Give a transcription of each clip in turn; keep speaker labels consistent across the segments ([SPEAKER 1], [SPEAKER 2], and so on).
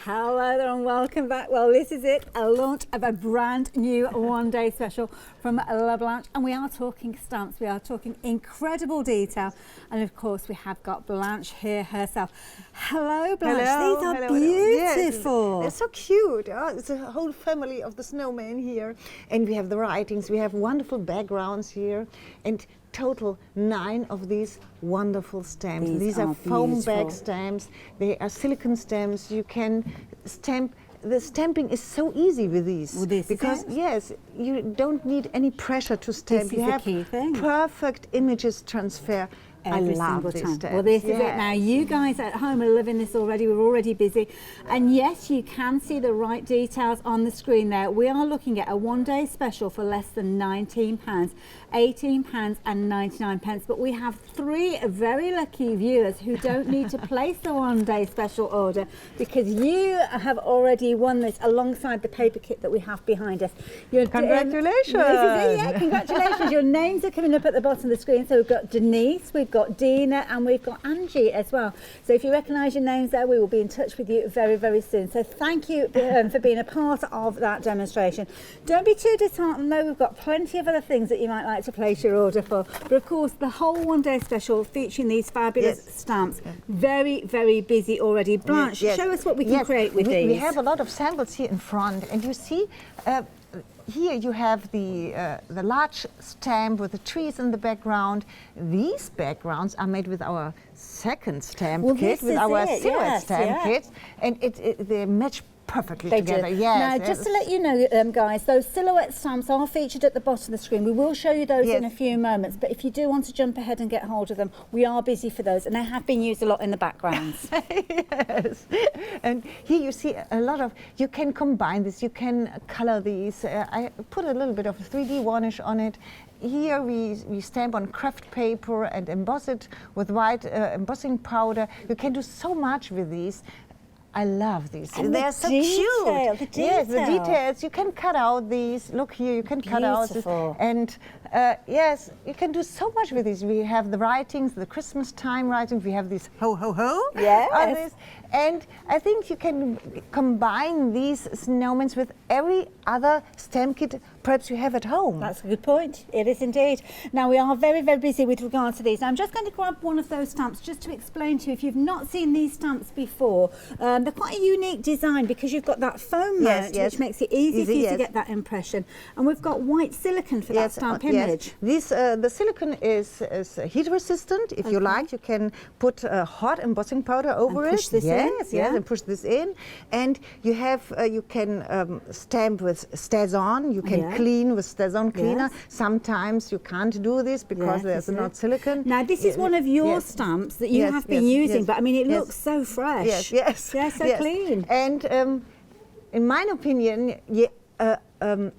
[SPEAKER 1] Hello there and welcome back. Well, this is it, a launch of a brand new one-day special from LaBlanche, and we are talking stamps, we are talking incredible detail, and of course we have got Blanche here herself. Hello Blanche,
[SPEAKER 2] hello,
[SPEAKER 1] these are
[SPEAKER 2] hello,
[SPEAKER 1] beautiful.
[SPEAKER 2] Yes, they're so cute. It's a whole family of the snowman here, and we have the writings, we have wonderful backgrounds here, and total 9 of these wonderful stamps. These are foam bag stamps. They are silicone stamps. You can stamp. The stamping is so easy with these because yes, you don't need any pressure to stamp.
[SPEAKER 1] This is the key thing.
[SPEAKER 2] Perfect images transfer.
[SPEAKER 1] Every single time. Well, this is it now. You guys at home are loving this already. We're already busy. And yes, you can see the right details on the screen there. We are looking at a one-day special for less than £19, £18.99. But we have 3 very lucky viewers who don't need to place the one-day special order because you have already won this alongside the paper kit that we have behind us.
[SPEAKER 2] Congratulations.
[SPEAKER 1] Congratulations. Your names are coming up at the bottom of the screen. So we've got Denise, we've got Dina, and we've got Angie as well. So if you recognise your names there, we will be in touch with you very, very soon. So thank you for being a part of that demonstration. Don't be too disheartened though, we've got plenty of other things that you might like to place your order for. But of course, the whole one-day special featuring these fabulous stamps. Very, very busy already. Blanche, show us what we can create with these.
[SPEAKER 2] We have a lot of samples here in front, and you see here you have the large stamp with the trees in the background. These backgrounds are made with our second stamp kit, with our silhouette stamp kit, and they match perfectly together.
[SPEAKER 1] Now, just to let you know, guys, those silhouette stamps are featured at the bottom of the screen. We will show you those in a few moments, but if you do want to jump ahead and get hold of them, we are busy for those, and they have been used a lot in the backgrounds.
[SPEAKER 2] Yes, and here you see a lot of, you can combine this, you can color these. I put a little bit of 3D varnish on it. Here we stamp on craft paper and emboss it with white embossing powder. You can do so much with these. I love these. They're so cute. Yes, the details. You can cut out these. Look here, you can cut out this. And yes, you can do so much with these. We have the writings, the Christmas time writings. We have these ho ho ho.
[SPEAKER 1] Yes.
[SPEAKER 2] And I think you can combine these snowmen with every other stamp kit perhaps you have at home.
[SPEAKER 1] That's a good point. It is indeed. Now we are very, very busy with regard to these. I'm just going to grab one of those stamps just to explain to you, if you've not seen these stamps before, they're quite a unique design because you've got that foam mount, which makes it easy for you to get that impression. And we've got white silicone for that stamp image.
[SPEAKER 2] This, the silicone is heat resistant. If you like, you can put hot embossing powder over it.
[SPEAKER 1] Push this in.
[SPEAKER 2] And push this in. And you have, you can stamp with Stazon. You can clean with Stazon cleaner. Sometimes you can't do this because there's not silicone.
[SPEAKER 1] Now this is one of your stamps that you have been using, but I mean it looks so fresh.
[SPEAKER 2] Yes.
[SPEAKER 1] So clean.
[SPEAKER 2] And in my opinion,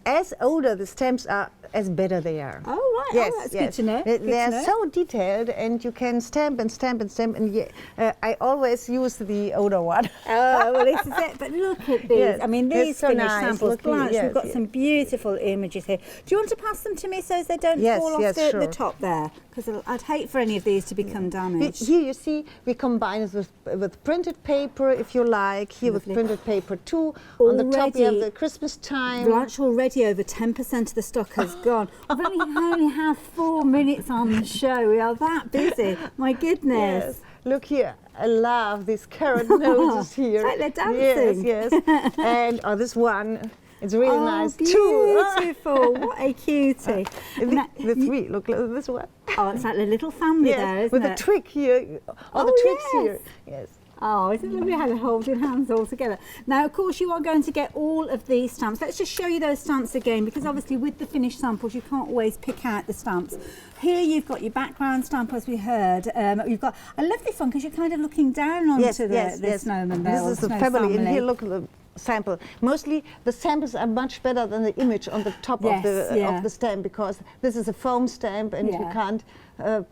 [SPEAKER 2] as older the stamps are, as better they are.
[SPEAKER 1] Oh right, that's good to know.
[SPEAKER 2] They are so detailed, and you can stamp and stamp and stamp. And I always use the older one.
[SPEAKER 1] Oh well, this is it. But look at these. I mean, these
[SPEAKER 2] so
[SPEAKER 1] finished samples. Blanche, we've got some beautiful images here. Do you want to pass them to me so they don't fall off the top there? Because I'd hate for any of these to become damaged.
[SPEAKER 2] Here you see we combine it with printed paper, if you like. Here with printed paper too. On the top you have the Christmas time.
[SPEAKER 1] Blanche, already over 10% of the stock has gone. We've only had 4 minutes on the show. We are that busy. My goodness.
[SPEAKER 2] Yes. Look here. I love these carrot noses here.
[SPEAKER 1] It's like they're dancing.
[SPEAKER 2] Yes. And this one. It's really nice too.
[SPEAKER 1] Beautiful. What a cutie.
[SPEAKER 2] The 3, look at this one.
[SPEAKER 1] Oh, it's like the little family there, isn't it?
[SPEAKER 2] With the trick here, all the tricks here. Yes.
[SPEAKER 1] Oh, isn't it lovely how they're holding hands all together? Now, of course, you are going to get all of these stamps. Let's just show you those stamps again, because obviously with the finished samples, you can't always pick out the stamps. Here you've got your background stamp, as we heard. You've got. I love this one because you're kind of looking down onto the snowman there.
[SPEAKER 2] This is the family. And here, look at the sample. Mostly the samples are much better than the image on the top of the stamp, because this is a foam stamp and you can't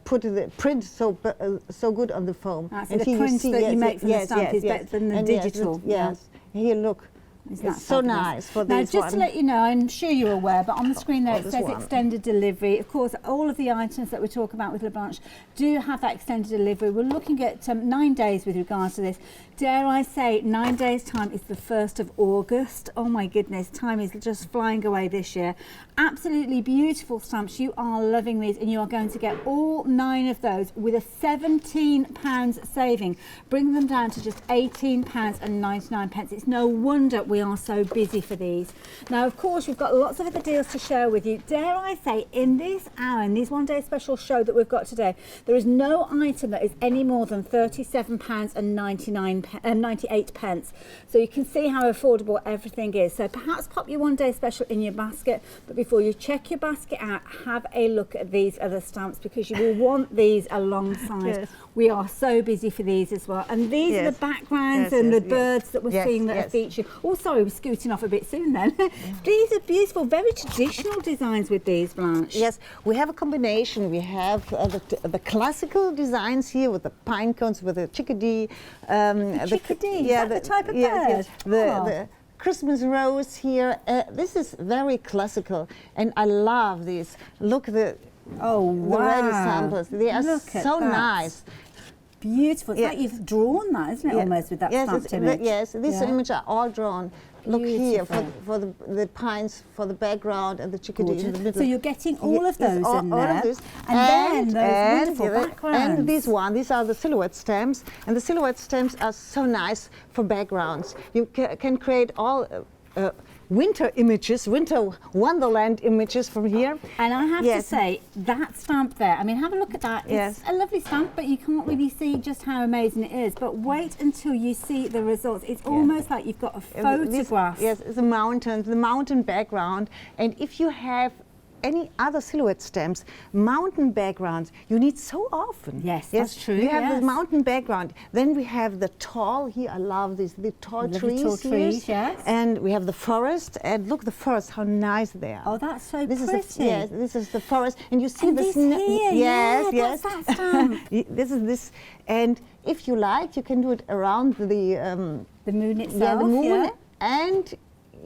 [SPEAKER 2] put the print so good on the foam.
[SPEAKER 1] And the print that you make from the stamp is better than the digital.
[SPEAKER 2] Yes. Here, look.
[SPEAKER 1] Isn't
[SPEAKER 2] It's
[SPEAKER 1] that
[SPEAKER 2] so
[SPEAKER 1] fabulous?
[SPEAKER 2] nice for
[SPEAKER 1] Now,
[SPEAKER 2] this
[SPEAKER 1] just
[SPEAKER 2] one.
[SPEAKER 1] to let you know, I'm sure you're aware, but on the screen there it
[SPEAKER 2] this
[SPEAKER 1] says
[SPEAKER 2] one.
[SPEAKER 1] extended delivery. Of course, all of the items that we talk about with LaBlanche do have that extended delivery. We're looking at 9 days with regards to this. Dare I say, 9 days' time is the 1st of August. Oh my goodness, time is just flying away this year. Absolutely beautiful stamps. You are loving these, and you are going to get all 9 of those with a £17 saving. Bring them down to just £18.99. It's no wonder we are so busy for these. Now, of course, we've got lots of other deals to share with you. Dare I say, in this hour, in this one day special show that we've got today, there is no item that is any more than £37.98. So you can see how affordable everything is. So perhaps pop your one day special in your basket, but before you check your basket out, have a look at these other stamps, because you will want these alongside.
[SPEAKER 2] Yes.
[SPEAKER 1] We are so busy for these as well. And these are the backgrounds and the birds that we're seeing that are featured. Oh, sorry, we're scooting off a bit soon then. These are beautiful, very traditional designs with these, Blanche.
[SPEAKER 2] Yes, we have a combination. We have the classical designs here with the pine cones, with the chickadee.
[SPEAKER 1] Chickadee, is that the type of bird?
[SPEAKER 2] The Christmas rose here. This is very classical, and I love these. Look, the red samples. They are so nice.
[SPEAKER 1] Beautiful. It's like you've drawn that, isn't it, almost, with that stamped image?
[SPEAKER 2] Yes, these images are all drawn. Look here for the pines, for the background, and the chickadee in the middle.
[SPEAKER 1] So you're getting all of those in there.
[SPEAKER 2] All of this.
[SPEAKER 1] And then those wonderful backgrounds.
[SPEAKER 2] And these are the silhouette stamps. And the silhouette stamps are so nice for backgrounds. You can create all winter images, winter wonderland images from here.
[SPEAKER 1] And I have to say, that stamp there, I mean, have a look at that. It's a lovely stamp, but you can't really see just how amazing it is. But wait until you see the results. It's almost like you've got a photograph.
[SPEAKER 2] Yes, it's a mountain, the mountain background. And if you have any other silhouette stamps, mountain backgrounds, you need so often.
[SPEAKER 1] Yes, that's true.
[SPEAKER 2] We have the mountain background. Then we have the tall, here I love this, the tall trees here.
[SPEAKER 1] Yes.
[SPEAKER 2] And we have the forest, and look the forest, how nice they are.
[SPEAKER 1] Oh, that's so
[SPEAKER 2] this
[SPEAKER 1] pretty.
[SPEAKER 2] Is this is the forest, and you see
[SPEAKER 1] and
[SPEAKER 2] this
[SPEAKER 1] here,
[SPEAKER 2] yes,
[SPEAKER 1] that's that stamp.
[SPEAKER 2] This is this, and if you like, you can do it around the
[SPEAKER 1] moon itself.
[SPEAKER 2] Yeah, the moon, and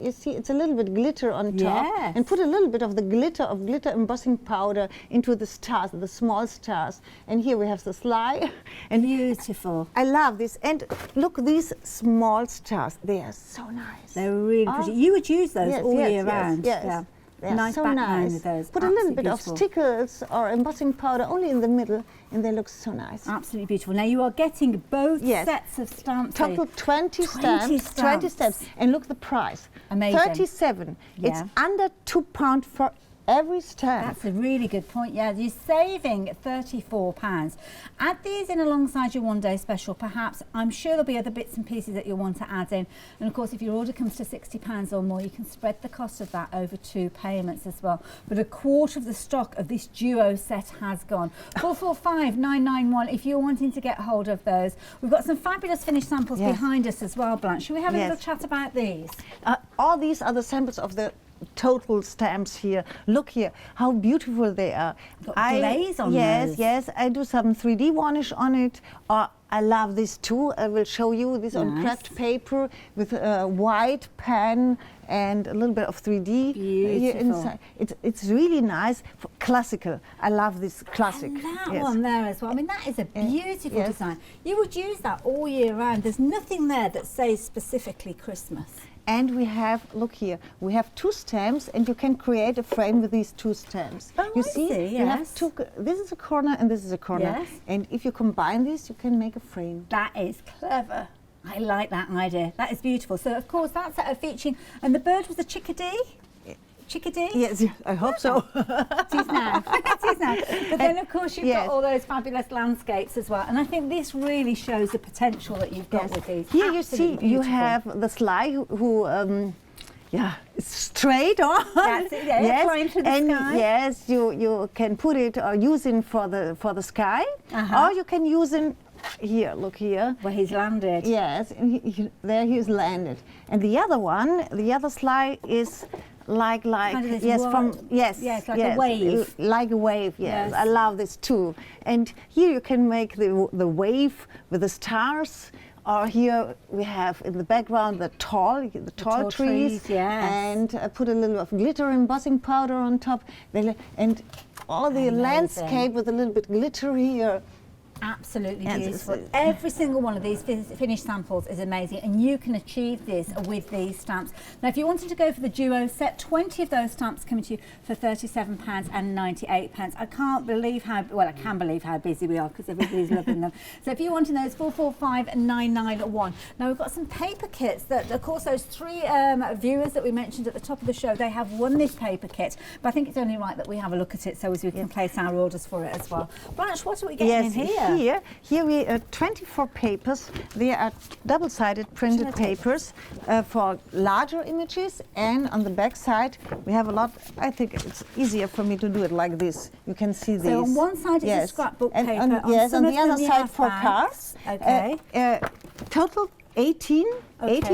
[SPEAKER 2] you see it's a little bit glitter on top, and put a little bit of the glitter embossing powder into the stars, the small stars. And here we have the sly. And
[SPEAKER 1] beautiful.
[SPEAKER 2] I love this. And look, these small stars, they are so nice.
[SPEAKER 1] They're really pretty. You would use those all year round.
[SPEAKER 2] Yes.
[SPEAKER 1] Yeah.
[SPEAKER 2] They are so
[SPEAKER 1] background
[SPEAKER 2] nice.
[SPEAKER 1] with those.
[SPEAKER 2] Put a little bit of stickers or embossing powder only in the middle, and they look so nice.
[SPEAKER 1] Absolutely beautiful. Now you are getting both sets of stamps.
[SPEAKER 2] Total 20 stamps. 20 stamps. And look the price.
[SPEAKER 1] Amazing.
[SPEAKER 2] 37. It's under £2 for every stamp.
[SPEAKER 1] That's a really good point. Yeah, you're saving £34. Add these in alongside your one day special, perhaps. I'm sure there'll be other bits and pieces that you'll want to add in. And of course, if your order comes to £60 or more, you can spread the cost of that over 2 payments as well. But a quarter of the stock of this duo set has gone. 445991 if you're wanting to get hold of those. We've got some fabulous finished samples behind us as well, Blanche. Should we have a little chat about these?
[SPEAKER 2] All these are the samples of the total stamps here. Look here, how beautiful they are.
[SPEAKER 1] Got glaze on those.
[SPEAKER 2] Yes, I do some 3D varnish on it. I love this too. I will show you this on craft paper with a white pen and a little bit of 3D here inside. It's really nice. Classical. I love this classic.
[SPEAKER 1] And that one there as well. I mean, that is a beautiful design. You would use that all year round. There's nothing there that says specifically Christmas.
[SPEAKER 2] And we have, look here, we have 2 stamps, and you can create a frame with these 2 stamps.
[SPEAKER 1] Oh,
[SPEAKER 2] you see, you have 2, this is a corner and this is a corner. And if you combine these, you can make a frame.
[SPEAKER 1] That is clever. I like that idea. That is beautiful. So, of course, that's featuring, and the bird was a chickadee? Chickadee?
[SPEAKER 2] Yes, I hope so.
[SPEAKER 1] It is now. It is now. But then, of course, you've got all those fabulous landscapes as well. And I think this really shows the potential that you've got with these.
[SPEAKER 2] Here you see, you have the sly who it's straight on.
[SPEAKER 1] That's it, flying through the sky.
[SPEAKER 2] Yes, you can put it or use it for the sky, or you can use it here. Look here.
[SPEAKER 1] Where he's landed.
[SPEAKER 2] Yes, and there he's landed. And the other one, the other sly is like
[SPEAKER 1] kind of
[SPEAKER 2] it's
[SPEAKER 1] like a wave.
[SPEAKER 2] Like a wave, yes. I love this too. And here you can make the wave with the stars, Or here we have in the background the tall
[SPEAKER 1] tall
[SPEAKER 2] trees,
[SPEAKER 1] yes.
[SPEAKER 2] and put a little of glitter embossing powder on top, and all the
[SPEAKER 1] Amazing.
[SPEAKER 2] landscape with a little bit glitter here.
[SPEAKER 1] Absolutely
[SPEAKER 2] Yes,
[SPEAKER 1] beautiful. Every single one of these finished samples is amazing, and you can achieve this with these stamps. Now, if you wanted to go for the duo set, 20 of those stamps coming to you for £37.98. I can't believe how, well, I can believe how busy we are because everybody's loving them. So if you wanted those, 445991. Now, we've got some paper kits that, of course, those 3 viewers that we mentioned at the top of the show, they have won this paper kit, but I think it's only right that we have a look at it so as we can place our orders for it as well. Blanche, what are we getting in here?
[SPEAKER 2] Here we 24 papers. They are double-sided printed papers for larger images, and on the back side we have a lot. I think it's easier for me to do it like this. You can see these.
[SPEAKER 1] So on one side it's a scrapbook paper.
[SPEAKER 2] On the other side for
[SPEAKER 1] cards.
[SPEAKER 2] cards.
[SPEAKER 1] Okay.
[SPEAKER 2] Total 18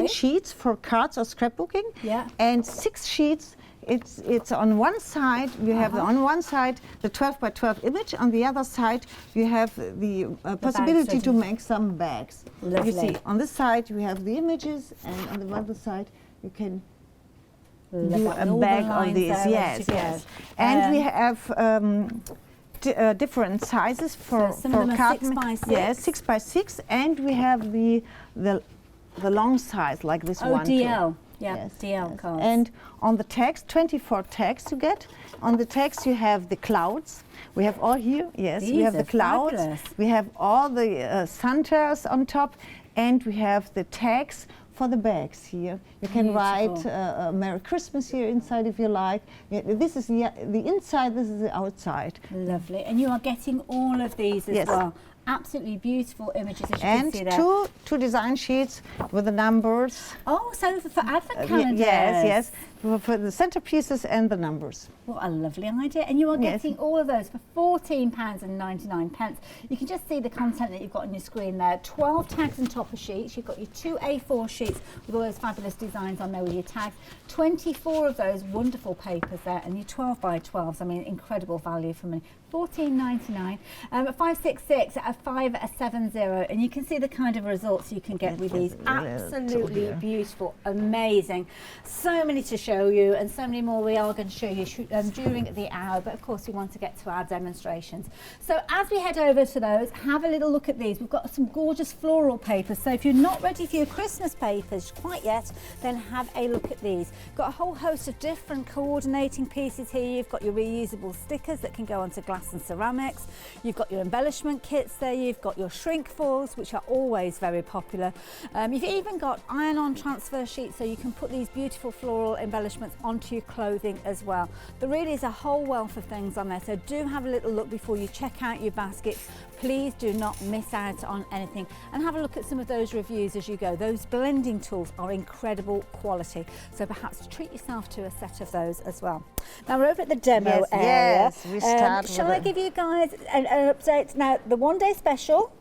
[SPEAKER 2] sheets for cards or scrapbooking.
[SPEAKER 1] Yeah.
[SPEAKER 2] And 6 sheets. It's on one side, you have on one side the 12 by 12 image, on the other side you have the possibility to make some bags.
[SPEAKER 1] Lovely.
[SPEAKER 2] You see, on this side you have the images, and on the other side you can do a bag on these. Yes, yes. And we have different sizes for
[SPEAKER 1] some of them are
[SPEAKER 2] card.
[SPEAKER 1] 6 by 6.
[SPEAKER 2] Yes, 6 by 6, and we have the long size like this one.
[SPEAKER 1] DL.
[SPEAKER 2] Too.
[SPEAKER 1] Yeah,
[SPEAKER 2] yes,
[SPEAKER 1] DL
[SPEAKER 2] yes.
[SPEAKER 1] cards.
[SPEAKER 2] And on the text, 24 text you get. On the text you have the clouds. We have all here, yes,
[SPEAKER 1] These
[SPEAKER 2] we have
[SPEAKER 1] are
[SPEAKER 2] the clouds.
[SPEAKER 1] fabulous.
[SPEAKER 2] We have all the Santas on top, and we have the tags for the bags here. You can write Merry Christmas here inside if you like. This is the inside, this is the outside.
[SPEAKER 1] Lovely. And you are getting all of these as well. Absolutely beautiful images, as you can see there.
[SPEAKER 2] And two design sheets with the numbers.
[SPEAKER 1] Oh, so for advent calendars.
[SPEAKER 2] Yes, for the centerpieces and the numbers.
[SPEAKER 1] What a lovely idea. And you are getting all of those for £14.99. You can just see the content that you've got on your screen there. 12 tags and topper sheets. You've got your 2 A4 sheets with all those fabulous designs on there with your tags. 24 of those wonderful papers there, and your 12 by 12s. I mean, incredible value for money. £14.99, 566 at 570, and you can see the kind of results you can get with these. Absolutely beautiful, amazing. So many to show you, and so many more we are going to show you during the hour, but of course we want to get to our demonstrations. So as we head over to those, have a little look at these. We've got some gorgeous floral papers, so if you're not ready for your Christmas papers quite yet, then have a look at these. Got a whole host of different coordinating pieces here. You've got your reusable stickers that can go onto glass and ceramics. You've got your embellishment kits there. You've got your shrink foils, which are always very popular. You've even got iron-on transfer sheets, so you can put these beautiful floral embellishments onto your clothing as well. There really is a whole wealth of things on there, so do have a little look before you check out your baskets. Please do not miss out on anything, and have a look at some of those reviews as you go. Those blending tools are incredible quality, so perhaps treat yourself to a set of those as well. Now we're over at the demo area.
[SPEAKER 2] Yes, we start
[SPEAKER 1] shall I give you guys an update? Now the one-day special,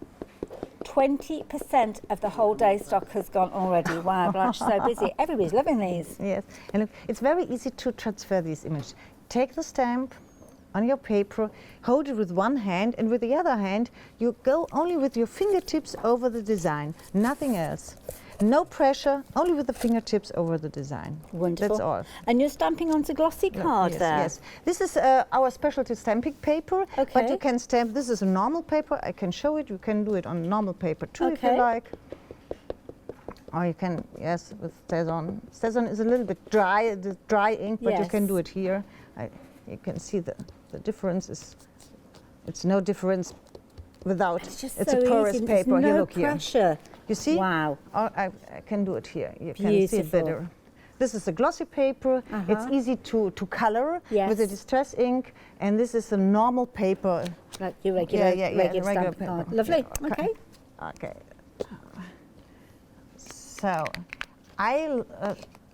[SPEAKER 1] 20% of the whole day stock has gone already. Wow, Blanche, so busy. Everybody's loving these.
[SPEAKER 2] Yes, and look, it's very easy to transfer these images. Take the stamp on your paper, hold it with one hand, and with the other hand you go only with your fingertips over the design, nothing else. No pressure, only with the fingertips over the design.
[SPEAKER 1] Wonderful.
[SPEAKER 2] That's all.
[SPEAKER 1] And you're stamping onto glossy card there.
[SPEAKER 2] Yes. This is our specialty stamping paper, but you can stamp, this is a normal paper, I can show it, you can do it on normal paper too if you like. Or you can, with Stazon. Stazon is a little bit dry, the dry ink, but you can do it here. You can see the difference is, it's no difference without, it's
[SPEAKER 1] so
[SPEAKER 2] a porous
[SPEAKER 1] easy.
[SPEAKER 2] paper.
[SPEAKER 1] No
[SPEAKER 2] Here, look
[SPEAKER 1] pressure.
[SPEAKER 2] Here. You see?
[SPEAKER 1] Wow.
[SPEAKER 2] I can do it here. You can see it better. This is a glossy paper. It's easy to color with a distress ink, and this is a normal paper.
[SPEAKER 1] Like your regular, regular paper. Card. Lovely.
[SPEAKER 2] Okay. Okay. So, I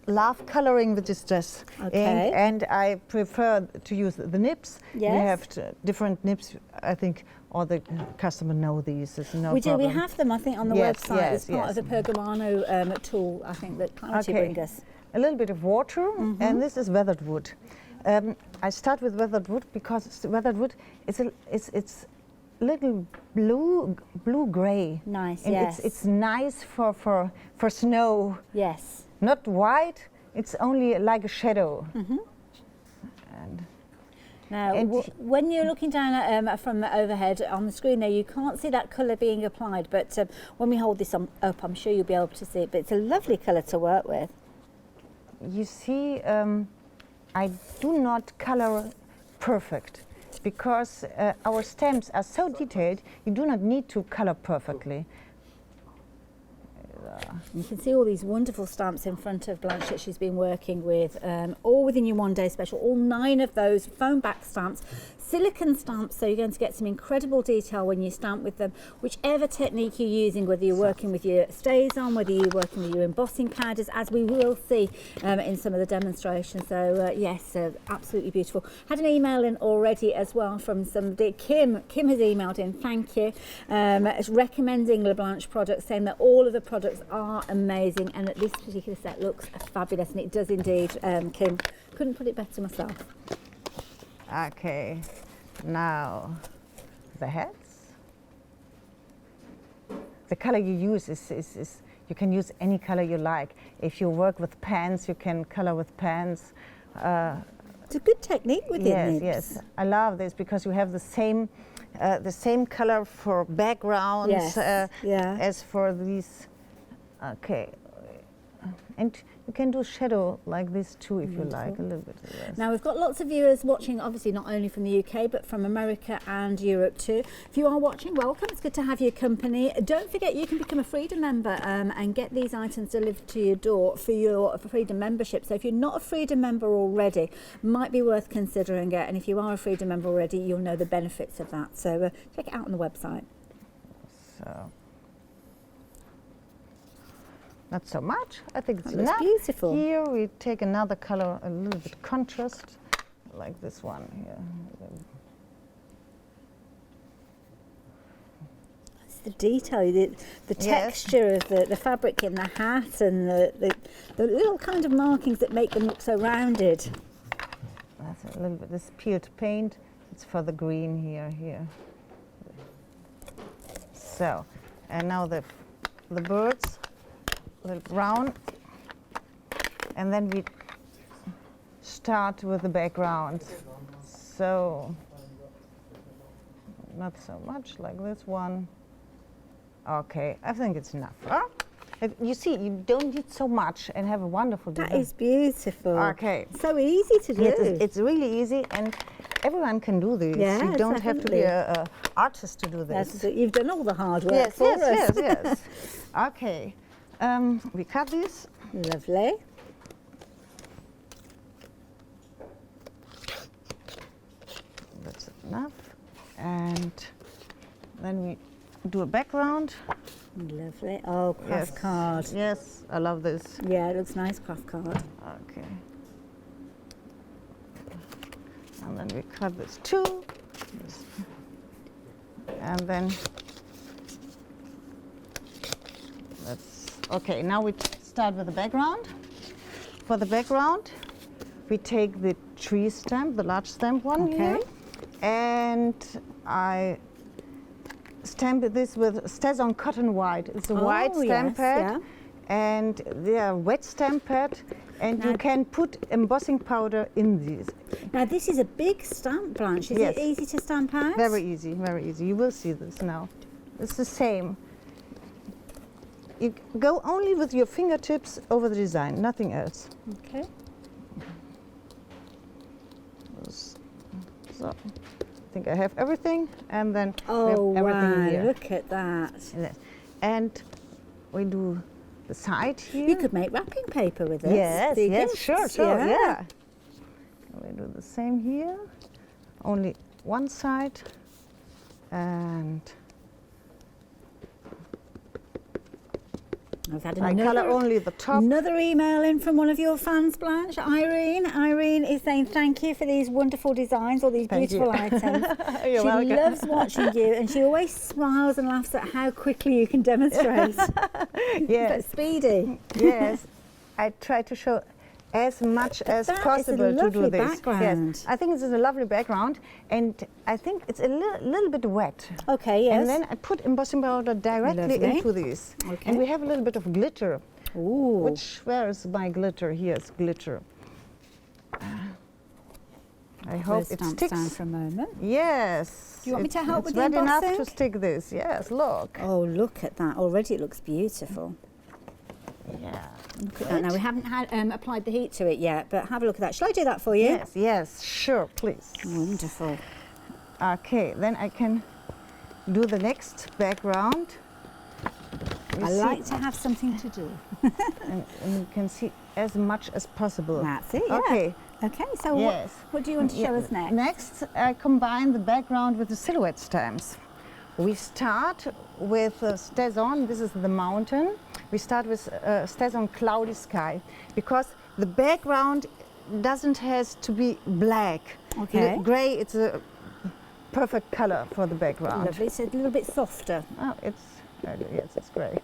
[SPEAKER 2] love coloring with distress ink, and I prefer to use the nibs.
[SPEAKER 1] Yes.
[SPEAKER 2] We have different nibs. I think all the customers know these. There's no
[SPEAKER 1] we
[SPEAKER 2] problem.
[SPEAKER 1] do. We have them, I think, on the website as part of the Pergamano tool, I think, that Clarity bring us.
[SPEAKER 2] A little bit of water, and this is weathered wood. I start with weathered wood because weathered wood, it's little blue gray.
[SPEAKER 1] Nice,
[SPEAKER 2] and
[SPEAKER 1] yes.
[SPEAKER 2] it's nice for snow.
[SPEAKER 1] Yes.
[SPEAKER 2] Not white. It's only like a shadow.
[SPEAKER 1] Mm-hmm.
[SPEAKER 2] And
[SPEAKER 1] Now, when you're looking down at, from the overhead on the screen there, you can't see that colour being applied, but when we hold this up, I'm sure you'll be able to see it. But it's a lovely colour to work with.
[SPEAKER 2] you see, I do not color perfect because our stamps are so detailed, you do not need to color perfectly.
[SPEAKER 1] You can see all these wonderful stamps in front of Blanche that she's been working with, all within your one day special, all 9 of those foam back stamps, silicone stamps, so you're going to get some incredible detail when you stamp with them, whichever technique you're using, whether you're working with your stays on, whether you're working with your embossing powders, as we will see in some of the demonstrations. So yes, absolutely beautiful. Had an email in already as well from somebody. Kim has emailed in, thank you, recommending LaBlanche products, saying that all of the products are amazing and that this particular set looks fabulous, and it does indeed. Kim, couldn't put it better myself.
[SPEAKER 2] Okay, now the heads. The color you use is you can use any color you like. If you work with pans, you can color with pans.
[SPEAKER 1] It's a good technique with it.
[SPEAKER 2] Yes. I love this because you have the same color for backgrounds as for these. Okay, and you can do shadow like this too if you like, a little bit. Yes.
[SPEAKER 1] Now we've got lots of viewers watching, obviously not only from the UK but from America and Europe too. If you are watching, welcome. It's good to have your company. Don't forget you can become a Freedom member and get these items delivered to your door for your Freedom membership. So if you're not a Freedom member already, might be worth considering it. And if you are a Freedom member already, you'll know the benefits of that. So check it out on the website.
[SPEAKER 2] So. Not so much. I think it's
[SPEAKER 1] That looks
[SPEAKER 2] enough.
[SPEAKER 1] beautiful.
[SPEAKER 2] Here we take another color, a little bit contrast, like this one here.
[SPEAKER 1] It's the detail, the texture of the fabric in the hat, and the little kind of markings that make them look so rounded.
[SPEAKER 2] That's a little bit. This peeled paint. It's for the green here. So, and now the birds. A little brown, and then we start with the background. So not so much like this one. Okay, I think it's enough. Huh? You see, you don't need so much and have a wonderful design.
[SPEAKER 1] That is beautiful.
[SPEAKER 2] Okay.
[SPEAKER 1] So easy to do.
[SPEAKER 2] It's really easy, and everyone can do this.
[SPEAKER 1] Yeah,
[SPEAKER 2] you don't have to be an artist to do this.
[SPEAKER 1] That's it. You've done all the hard work for us.
[SPEAKER 2] Yes. Okay. We cut this.
[SPEAKER 1] Lovely.
[SPEAKER 2] That's enough. And then we do a background.
[SPEAKER 1] Lovely. Oh, craft card.
[SPEAKER 2] Yes, I love this.
[SPEAKER 1] Yeah, it looks nice, craft card.
[SPEAKER 2] Okay. And then we cut this too. And then okay, now we start with the background. For the background, we take the tree stamp, the large stamp one here, and I stamp this with Stazon Cotton White. It's a white stamp pad, and they are wet stamp pad, and you can put embossing powder in these.
[SPEAKER 1] Now this is a big stamp, Blanche. Is it easy to stamp out?
[SPEAKER 2] Very easy, very easy. You will see this now. It's the same. You go only with your fingertips over the design, nothing else.
[SPEAKER 1] Okay.
[SPEAKER 2] So, I think I have everything, and then
[SPEAKER 1] oh
[SPEAKER 2] everything
[SPEAKER 1] wow!
[SPEAKER 2] here.
[SPEAKER 1] Look at that.
[SPEAKER 2] And we do the side here.
[SPEAKER 1] You could make wrapping paper with this.
[SPEAKER 2] Yes, sure,
[SPEAKER 1] yeah.
[SPEAKER 2] We do the same here, only one side, and
[SPEAKER 1] I've had
[SPEAKER 2] I color only the top.
[SPEAKER 1] Another email in from one of your fans, Blanche, Irene. Irene is saying thank you for these wonderful designs, all these beautiful items.
[SPEAKER 2] You're welcome.
[SPEAKER 1] She loves watching you, and she always smiles and laughs at how quickly you can demonstrate.
[SPEAKER 2] Yes.
[SPEAKER 1] But speedy.
[SPEAKER 2] Yes, I try to show. as much as
[SPEAKER 1] That is a
[SPEAKER 2] possible to do
[SPEAKER 1] lovely
[SPEAKER 2] this.
[SPEAKER 1] background.
[SPEAKER 2] Yes, I think this is a lovely background, and I think it's a little bit wet.
[SPEAKER 1] Okay, yes.
[SPEAKER 2] And then I put embossing powder directly
[SPEAKER 1] Lovely.
[SPEAKER 2] into this.
[SPEAKER 1] Okay.
[SPEAKER 2] And we have a little bit of glitter.
[SPEAKER 1] Ooh.
[SPEAKER 2] Where is my glitter? Here's glitter. I hope it
[SPEAKER 1] Down
[SPEAKER 2] sticks.
[SPEAKER 1] for a moment.
[SPEAKER 2] Yes.
[SPEAKER 1] Do you want me to help
[SPEAKER 2] it's
[SPEAKER 1] with the
[SPEAKER 2] wet enough to
[SPEAKER 1] embossing?
[SPEAKER 2] stick this. Yes, look.
[SPEAKER 1] Oh, look at that. Already it looks beautiful.
[SPEAKER 2] Yeah.
[SPEAKER 1] Look at that. Now, we haven't applied the heat to it yet, but have a look at that. Shall I do that for you?
[SPEAKER 2] Yes, yes, sure, please.
[SPEAKER 1] Wonderful.
[SPEAKER 2] Okay, then I can do the next background. You
[SPEAKER 1] I
[SPEAKER 2] see-
[SPEAKER 1] like to have something to do.
[SPEAKER 2] and you can see as much as possible.
[SPEAKER 1] That's it, yeah.
[SPEAKER 2] Okay.
[SPEAKER 1] Okay, so
[SPEAKER 2] Yes.
[SPEAKER 1] what do you want to show
[SPEAKER 2] Yeah,
[SPEAKER 1] us next?
[SPEAKER 2] Next, I combine the background with the silhouette stamps. We start with Stazon. This is the mountain. We start with Stazon Cloudy Sky because the background doesn't have to be black.
[SPEAKER 1] Okay.
[SPEAKER 2] Gray, it's a perfect color for the background.
[SPEAKER 1] Lovely, so a little bit softer.
[SPEAKER 2] Oh, yes, it's gray.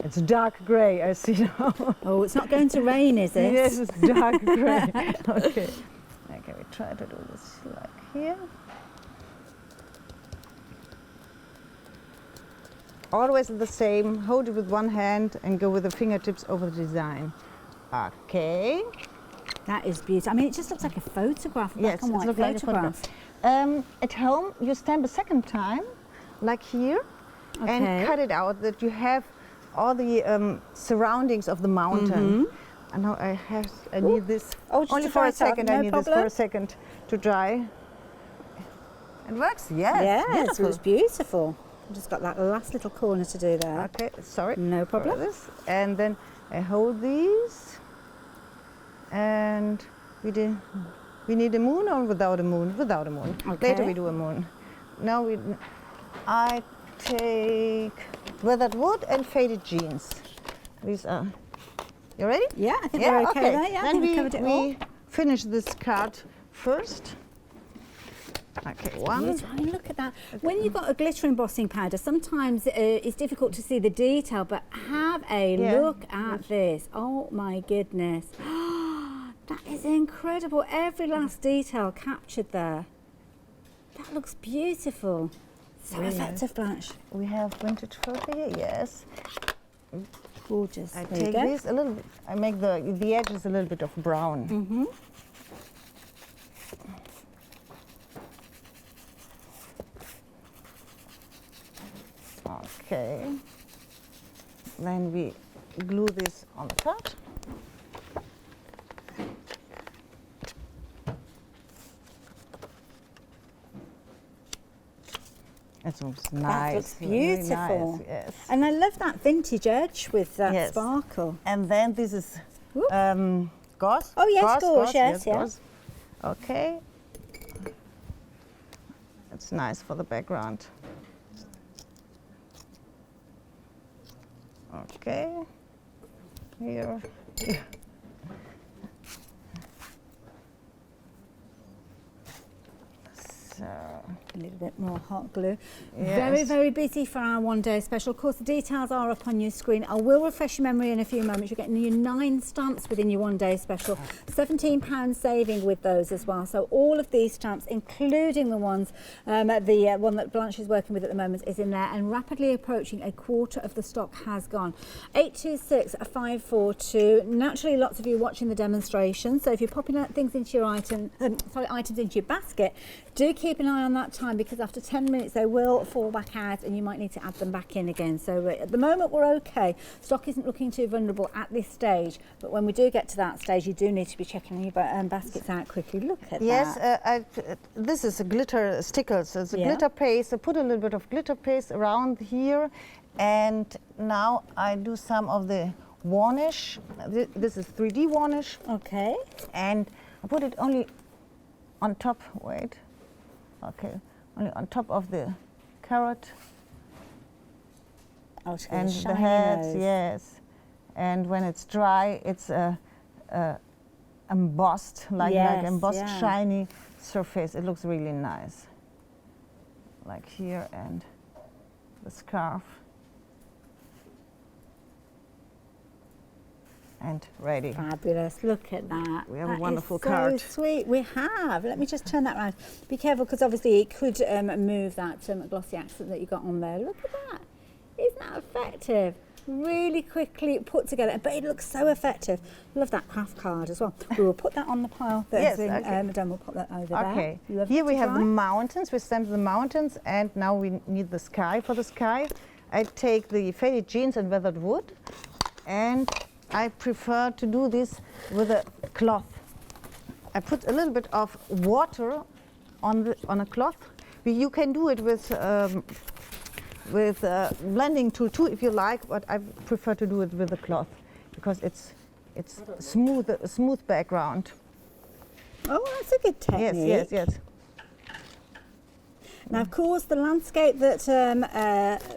[SPEAKER 2] It's dark gray, I see now.
[SPEAKER 1] Oh, it's not going to rain, is it?
[SPEAKER 2] Yes, it's dark gray. Okay. Okay, we try to do this like here. Always the same. Hold it with one hand and go with the fingertips over the design. Okay.
[SPEAKER 1] That is beautiful. I mean, it just looks like a photograph, a
[SPEAKER 2] Yes,
[SPEAKER 1] black and white
[SPEAKER 2] looks like a
[SPEAKER 1] photograph.
[SPEAKER 2] At home, you stamp a second time, like here,
[SPEAKER 1] Okay.
[SPEAKER 2] and cut it out that you have all the surroundings of the mountain. And now I need this
[SPEAKER 1] Oh, just
[SPEAKER 2] only
[SPEAKER 1] to
[SPEAKER 2] for
[SPEAKER 1] dry
[SPEAKER 2] a
[SPEAKER 1] it off,
[SPEAKER 2] second.
[SPEAKER 1] no
[SPEAKER 2] I need this for
[SPEAKER 1] problem.
[SPEAKER 2] a second to dry. It works, yes.
[SPEAKER 1] Yes, it
[SPEAKER 2] beautiful.
[SPEAKER 1] was beautiful. I've just got that last little corner to do there.
[SPEAKER 2] Okay, sorry.
[SPEAKER 1] No problem.
[SPEAKER 2] for this. And then I hold these, and we need a moon or without a moon? Without a moon.
[SPEAKER 1] Okay.
[SPEAKER 2] Later we do a moon. Now I take weathered wood and faded jeans. These are. You ready?
[SPEAKER 1] Yeah, I think we're okay there. Yeah, I
[SPEAKER 2] then
[SPEAKER 1] think we covered it all.
[SPEAKER 2] we finish this card first. Okay, one.
[SPEAKER 1] Beautiful. I mean, look at that. When you've got a glitter embossing powder, sometimes it's difficult to see the detail, but have a
[SPEAKER 2] Yeah.
[SPEAKER 1] look at this. Oh my goodness. That is incredible. Every last detail captured there. That looks beautiful. So
[SPEAKER 2] Really
[SPEAKER 1] effective, Blanche.
[SPEAKER 2] We have vintage photo here, yes.
[SPEAKER 1] Gorgeous.
[SPEAKER 2] I
[SPEAKER 1] There you
[SPEAKER 2] take
[SPEAKER 1] go.
[SPEAKER 2] this a little bit, I make the edges a little bit of brown.
[SPEAKER 1] Mm-hmm.
[SPEAKER 2] Okay. Then we glue this on the top. It looks nice.
[SPEAKER 1] looks
[SPEAKER 2] really
[SPEAKER 1] beautiful.
[SPEAKER 2] nice, yes.
[SPEAKER 1] And I love that vintage edge with that
[SPEAKER 2] Yes.
[SPEAKER 1] sparkle.
[SPEAKER 2] And then this is
[SPEAKER 1] Whoop.
[SPEAKER 2] gauze.
[SPEAKER 1] Oh, yes, gauze, yes, yeah.
[SPEAKER 2] gauze. Okay. It's nice for the background. Okay. Here. So,
[SPEAKER 1] A little bit more hot glue.
[SPEAKER 2] Yes.
[SPEAKER 1] Very, very busy for our one day special. Of course, the details are up on your screen. I will refresh your memory in a few moments. You're getting your 9 stamps within your one day special. £17 saving with those as well. So all of these stamps, including the ones, the one that Blanche is working with at the moment, is in there, and rapidly approaching a quarter of the stock has gone. 826542. Naturally, lots of you watching the demonstration. So if you're popping out things into your items into your basket, do keep an eye on that time, because after 10 minutes they will fall back out and you might need to add them back in again. So at the moment we're okay. Stock isn't looking too vulnerable at this stage, but when we do get to that stage, you do need to be checking your baskets out quickly. Look at
[SPEAKER 2] yes,
[SPEAKER 1] that.
[SPEAKER 2] this is a glitter sticker. So it's a
[SPEAKER 1] Yeah.
[SPEAKER 2] glitter paste. I put a little bit of glitter paste around here, and now I do some of the varnish. This is 3D varnish,
[SPEAKER 1] Okay.
[SPEAKER 2] and I put it only on top. Wait. Okay, only on top of the carrot
[SPEAKER 1] Oh, to get
[SPEAKER 2] and
[SPEAKER 1] a
[SPEAKER 2] the
[SPEAKER 1] shiny
[SPEAKER 2] heads,
[SPEAKER 1] nose.
[SPEAKER 2] yes. And when it's dry, it's embossed, like
[SPEAKER 1] Yes,
[SPEAKER 2] embossed
[SPEAKER 1] yeah.
[SPEAKER 2] shiny surface. It looks really nice, like here and the scarf. and ready.
[SPEAKER 1] Fabulous, look at that.
[SPEAKER 2] We have a
[SPEAKER 1] That is
[SPEAKER 2] wonderful card.
[SPEAKER 1] So sweet, we have. Let me just turn that around. Be careful because obviously it could move that glossy accent that you got on there. Look at that. Isn't that effective? Really quickly put together, but it looks so effective. Love that craft card as well. We will put that on the pile.
[SPEAKER 2] Yes,
[SPEAKER 1] Then,
[SPEAKER 2] okay.
[SPEAKER 1] Madame will pop that over there.
[SPEAKER 2] Okay,
[SPEAKER 1] Lovely
[SPEAKER 2] here we
[SPEAKER 1] to
[SPEAKER 2] have the
[SPEAKER 1] dry.
[SPEAKER 2] mountains. We stamped the mountains, and now we need the sky. For the sky, I take the faded jeans and weathered wood, and I prefer to do this with a cloth. I put a little bit of water on a cloth. You can do it with blending tool too if you like, but I prefer to do it with a cloth because it's smooth, a smooth background.
[SPEAKER 1] Oh, that's a good technique.
[SPEAKER 2] Yes, yes, yes.
[SPEAKER 1] Now, of course, the landscape that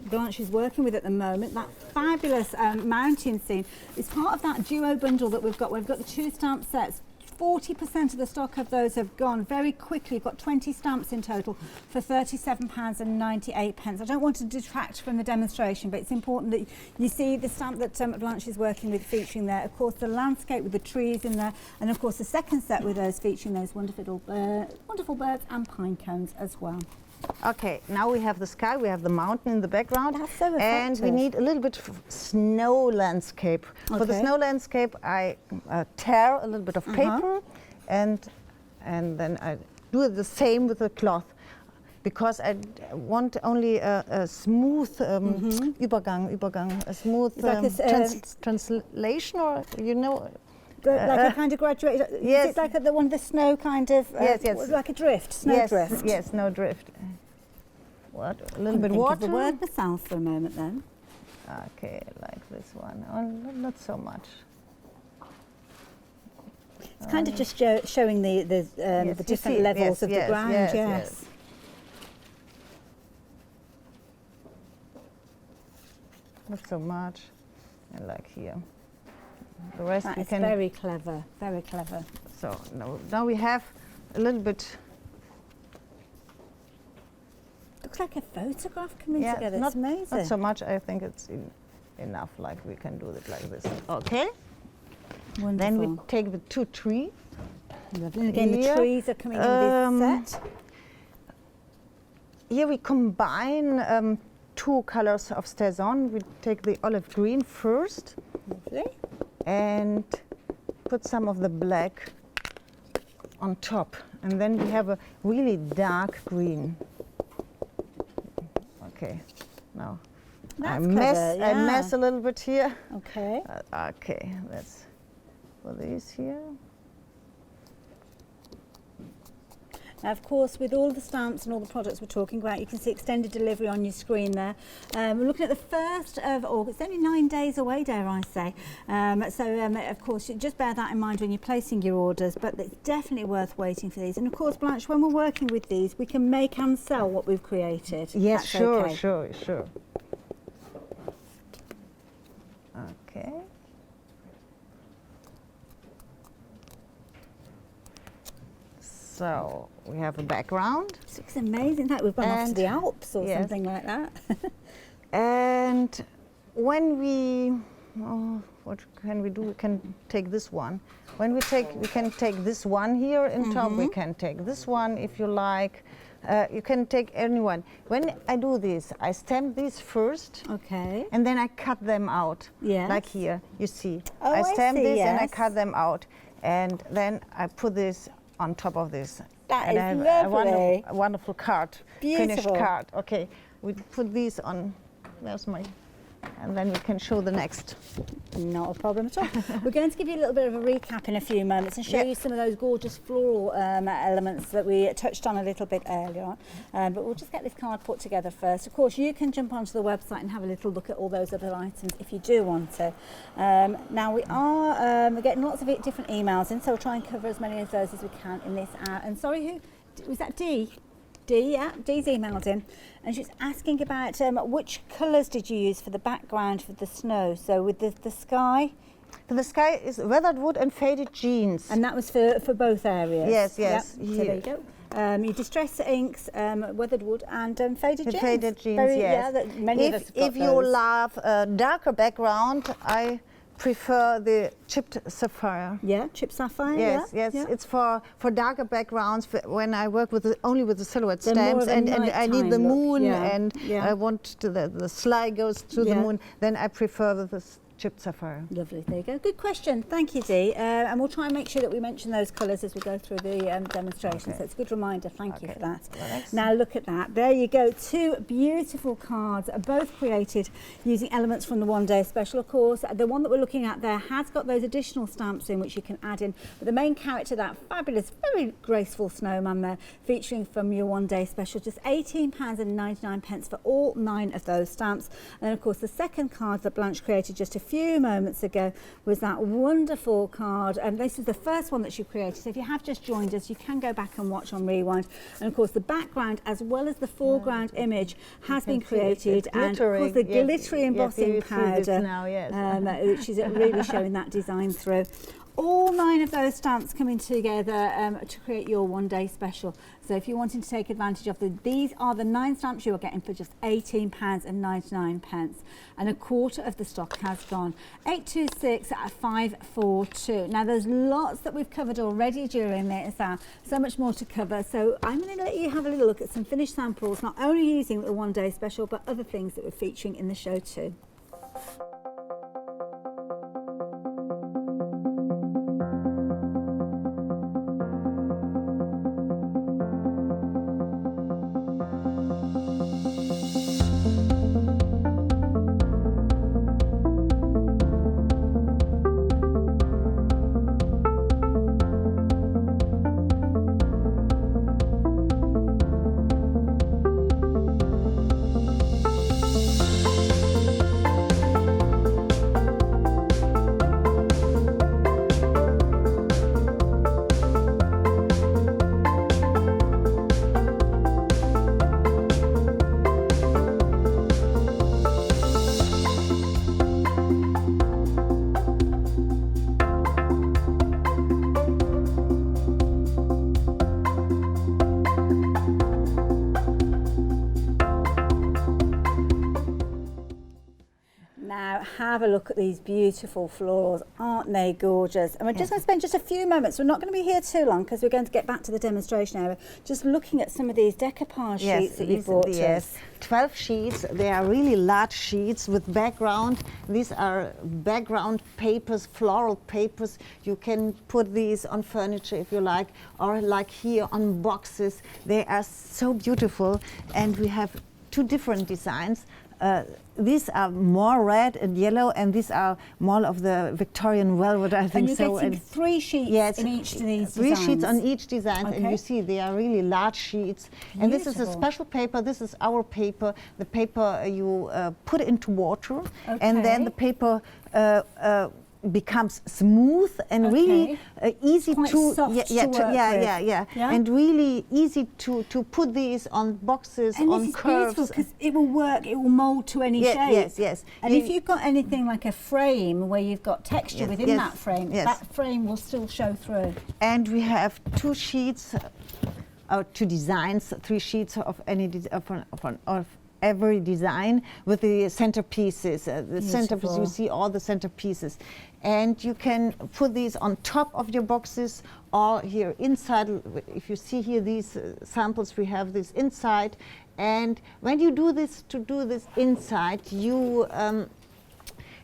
[SPEAKER 1] Blanche is working with at the moment, that fabulous mountain scene, is part of that duo bundle that we've got. We've got the 2 stamp sets. 40% of the stock of those have gone very quickly. You've got 20 stamps in total for £37.98. I don't want to detract from the demonstration, but it's important that you see the stamp that Blanche is working with featuring there. Of course, the landscape with the trees in there, and of course the second set with those featuring those wonderful birds and pine cones as well.
[SPEAKER 2] Okay, now we have the sky, we have the mountain in the background.
[SPEAKER 1] That's so
[SPEAKER 2] and we
[SPEAKER 1] effective.
[SPEAKER 2] need a little bit of snow landscape. For the
[SPEAKER 1] Okay.
[SPEAKER 2] snow landscape, I tear a little bit of paper and then I do it the same with the cloth because I want only a smooth Übergang, a smooth
[SPEAKER 1] It's like
[SPEAKER 2] translation, or you know.
[SPEAKER 1] Like a kind of graduate.
[SPEAKER 2] yes.
[SPEAKER 1] Is it like one of the snow kind of?
[SPEAKER 2] Yes, yes.
[SPEAKER 1] Like a drift, snow drift.
[SPEAKER 2] Yes, snow drift. What? A little bit
[SPEAKER 1] Think
[SPEAKER 2] water.
[SPEAKER 1] of the word myself for a moment then.
[SPEAKER 2] Okay, like this one. Oh, not so much.
[SPEAKER 1] It's kind of just showing the
[SPEAKER 2] you
[SPEAKER 1] different
[SPEAKER 2] see,
[SPEAKER 1] levels
[SPEAKER 2] yes,
[SPEAKER 1] of
[SPEAKER 2] yes,
[SPEAKER 1] the ground.
[SPEAKER 2] yes,
[SPEAKER 1] Yes.
[SPEAKER 2] yes. Not so much. And like here. The rest
[SPEAKER 1] That
[SPEAKER 2] we
[SPEAKER 1] is
[SPEAKER 2] can.
[SPEAKER 1] very clever. Very clever.
[SPEAKER 2] So now we have a little bit.
[SPEAKER 1] Looks like a photograph coming
[SPEAKER 2] Yeah,
[SPEAKER 1] together.
[SPEAKER 2] not,
[SPEAKER 1] It's amazing.
[SPEAKER 2] not so much. I think it's enough. Like we can do it like this. Okay.
[SPEAKER 1] Wonderful.
[SPEAKER 2] Then we take the 2 trees.
[SPEAKER 1] Lovely. And again, the
[SPEAKER 2] here,
[SPEAKER 1] trees are coming in this set.
[SPEAKER 2] Here we combine 2 colors of Stazon. We take the olive green first
[SPEAKER 1] Lovely.
[SPEAKER 2] and put some of the black on top. And then we have a really dark green. Okay, now I
[SPEAKER 1] That's
[SPEAKER 2] mess,
[SPEAKER 1] clever,
[SPEAKER 2] I
[SPEAKER 1] yeah.
[SPEAKER 2] mess a little bit here.
[SPEAKER 1] Okay.
[SPEAKER 2] Okay, let's put these here.
[SPEAKER 1] Now, of course, with all the stamps and all the products we're talking about, you can see extended delivery on your screen there. We're looking at the 1st of August, only 9 days away, dare I say. Of course, you just bear that in mind when you're placing your orders, but it's definitely worth waiting for these. And of course, Blanche, when we're working with these, we can make and sell what we've created.
[SPEAKER 2] Yes,
[SPEAKER 1] That's
[SPEAKER 2] sure,
[SPEAKER 1] okay.
[SPEAKER 2] sure. Okay. So we have a background,
[SPEAKER 1] This looks amazing. That we've gone off to
[SPEAKER 2] And-
[SPEAKER 1] the Alps or
[SPEAKER 2] yes.
[SPEAKER 1] something like that.
[SPEAKER 2] and when we, what can we do? We can take this one. When we can take this one here in top. We can take this one if you like. You can take any one. When I do this, I stamp these first.
[SPEAKER 1] Okay.
[SPEAKER 2] And then I cut them out,
[SPEAKER 1] Yes.
[SPEAKER 2] like here, you see.
[SPEAKER 1] Oh,
[SPEAKER 2] I
[SPEAKER 1] I
[SPEAKER 2] stamp
[SPEAKER 1] see,
[SPEAKER 2] this and I
[SPEAKER 1] yes.
[SPEAKER 2] cut them out. And then I put this on top of this.
[SPEAKER 1] That
[SPEAKER 2] and
[SPEAKER 1] is
[SPEAKER 2] I have
[SPEAKER 1] lovely.
[SPEAKER 2] a wonderful card,
[SPEAKER 1] Beautiful.
[SPEAKER 2] finished card. Okay, we put these on, there's my, and then we can show the next.
[SPEAKER 1] Not a problem at all. We're going to give you a little bit of a recap in a few moments and show you some of those gorgeous floral elements that we touched on a little bit earlier on. But we'll just get this card put together first. Of course, you can jump onto the website and have a little look at all those other items if you do want to. Now, we are we're getting lots of different emails in, so we'll try and cover as many of those as we can in this hour. And sorry, who was that? Dee, yeah, Dee's emailed in, and she's asking about which colours did you use for the background for the snow? So with the sky,
[SPEAKER 2] So the sky is weathered wood and faded jeans.
[SPEAKER 1] and that was for both areas.
[SPEAKER 2] Yes,
[SPEAKER 1] Yep.
[SPEAKER 2] yes,
[SPEAKER 1] So there you go. Your distress inks, weathered wood, and faded
[SPEAKER 2] The
[SPEAKER 1] jeans.
[SPEAKER 2] faded jeans,
[SPEAKER 1] Very,
[SPEAKER 2] yes.
[SPEAKER 1] Yeah, that many of us have got
[SPEAKER 2] If you
[SPEAKER 1] those.
[SPEAKER 2] love a darker background, I prefer the chipped sapphire.
[SPEAKER 1] Yeah, chip sapphire.
[SPEAKER 2] Yes,
[SPEAKER 1] yeah,
[SPEAKER 2] yes,
[SPEAKER 1] yeah.
[SPEAKER 2] it's for darker backgrounds. When I work with only with the silhouette
[SPEAKER 1] They're more
[SPEAKER 2] stamps,
[SPEAKER 1] of a
[SPEAKER 2] and I need the
[SPEAKER 1] nighttime look.
[SPEAKER 2] moon,
[SPEAKER 1] Yeah,
[SPEAKER 2] and
[SPEAKER 1] yeah.
[SPEAKER 2] I want the sly goes to the
[SPEAKER 1] Yeah.
[SPEAKER 2] moon. Then I prefer the chipped sapphire.
[SPEAKER 1] Lovely, there you go. Good question. Thank you, Dee. And we'll try and make sure that we mention those colours as we go through the demonstration.
[SPEAKER 2] Okay.
[SPEAKER 1] So it's a good reminder. Thank you for that.
[SPEAKER 2] Well, thanks.
[SPEAKER 1] Now look at that. There you go. Two beautiful cards, both created using elements from the One Day Special, of course. The one that we're looking at there has got those additional stamps in which you can add in. But the main character, that fabulous, very graceful snowman there, featuring from your One Day Special, just £18.99 for all 9 of those stamps. And of course, the second card that Blanche created just a few moments ago was that wonderful card, and this is the first one that she created. So if you have just joined us, you can go back and watch on Rewind. And of course, the background as well as the foreground image has been created, and of course the glittery embossing powder,
[SPEAKER 2] now, yes.
[SPEAKER 1] which is really showing that design through. All 9 of those stamps coming together to create your One Day Special. So if you're wanting to take advantage of these are the 9 stamps you are getting for just £18.99, and a quarter of the stock has gone. 826 at 542. Now there's lots that we've covered already during this, so much more to cover. So I'm going to let you have a little look at some finished samples, not only using the One Day Special, but other things that we're featuring in the show too. Have a look at these beautiful florals. Aren't they gorgeous? And we're just going to spend just a few moments. We're not going to be here too long because we're going to get back to the demonstration area. Just looking at some of these decoupage sheets that you brought to us.
[SPEAKER 2] 12 sheets. They are really large sheets with background. These are background papers, floral papers. You can put these on furniture if you like, or like here on boxes. They are so beautiful, and we have 2 different designs. These are more red and yellow, and these are more of the Victorian velvet, I think.
[SPEAKER 1] And you're getting 3 sheets in each of these
[SPEAKER 2] 3
[SPEAKER 1] designs.
[SPEAKER 2] sheets on each design, and you see they are really large sheets. Beautiful. And this is a special paper. This is our paper. The paper you put into water, and then the paper becomes smooth and really easy to and really easy to put these on boxes,
[SPEAKER 1] and
[SPEAKER 2] on
[SPEAKER 1] this is
[SPEAKER 2] curves,
[SPEAKER 1] because it will work, it will mold to any shape.
[SPEAKER 2] Yes.
[SPEAKER 1] And if you've got anything like a frame where you've got texture within that frame, that frame will still show through.
[SPEAKER 2] And we have 2 sheets, 2 designs, 3 sheets of any of every design with the centerpieces. The centerpiece, you see all the centerpieces. And you can put these on top of your boxes or here inside. If you see here these samples, we have this inside. And when you do this, inside, you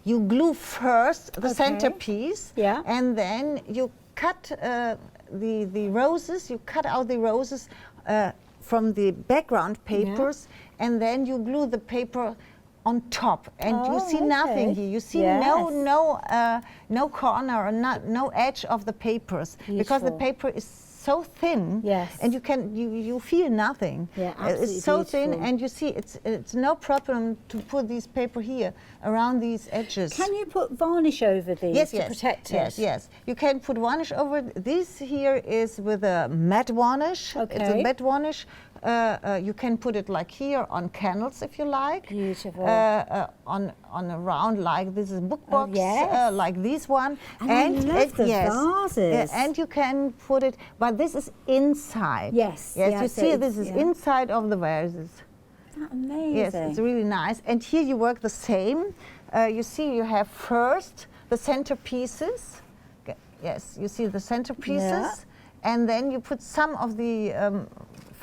[SPEAKER 2] glue first the centerpiece, and then you cut the roses, you cut out the roses from the background papers, and then you glue the paper on top, and you see nothing here. You see no corner or no edge of the papers. Beautiful. Because the paper is so thin, and you feel nothing. It's so thin, and you see it's no problem to put this paper here around these edges.
[SPEAKER 1] Can you put varnish over these to protect it?
[SPEAKER 2] Yes, you can put varnish over. This here is with a matte varnish. It's a matte varnish. You can put it like here on candles if you like.
[SPEAKER 1] Beautiful.
[SPEAKER 2] On a round like this is book box, like this one.
[SPEAKER 1] And I love the vases.
[SPEAKER 2] And you can put it, but this is inside.
[SPEAKER 1] Yes.
[SPEAKER 2] You see this is inside of the vases.
[SPEAKER 1] Isn't that amazing?
[SPEAKER 2] Yes, it's really nice. And here you work the same. You see you have first the centerpieces. Yes, you see the centerpieces,
[SPEAKER 1] Yeah.
[SPEAKER 2] and then you put some of the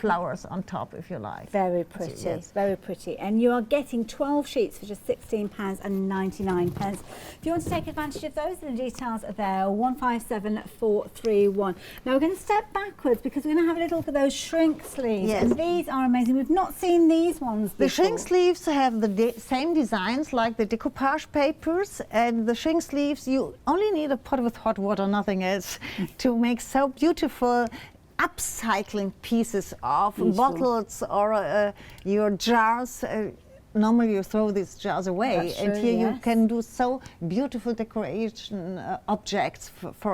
[SPEAKER 2] flowers on top, if you like.
[SPEAKER 1] Very pretty,
[SPEAKER 2] Yes.
[SPEAKER 1] very pretty. And you are getting 12 sheets for just £16.99. If you want to take advantage of those, the details are there, 157431. Now we're going to step backwards because we're going to have a little look at those shrink sleeves.
[SPEAKER 2] Yes.
[SPEAKER 1] And these are amazing. We've not seen these ones before.
[SPEAKER 2] The shrink sleeves have the same designs like the decoupage papers, and the shrink sleeves, you only need a pot with hot water, nothing else, to make so beautiful upcycling pieces of bottles or your jars. Normally you throw these jars away,
[SPEAKER 1] That's
[SPEAKER 2] and
[SPEAKER 1] true,
[SPEAKER 2] here you
[SPEAKER 1] yes.
[SPEAKER 2] can do so beautiful decoration objects for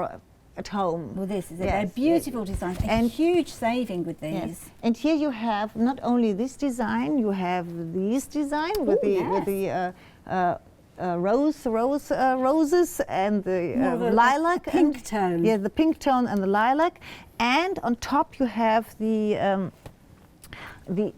[SPEAKER 2] at home.
[SPEAKER 1] Well, this is it.
[SPEAKER 2] Yes,
[SPEAKER 1] They're beautiful designs. A
[SPEAKER 2] And-
[SPEAKER 1] huge saving with these.
[SPEAKER 2] Yes. And here you have not only this design, you have this design with the roses and the
[SPEAKER 1] More of a
[SPEAKER 2] lilac,
[SPEAKER 1] pink
[SPEAKER 2] and,
[SPEAKER 1] tone.
[SPEAKER 2] Yeah, the pink tone and the lilac, and on top you have the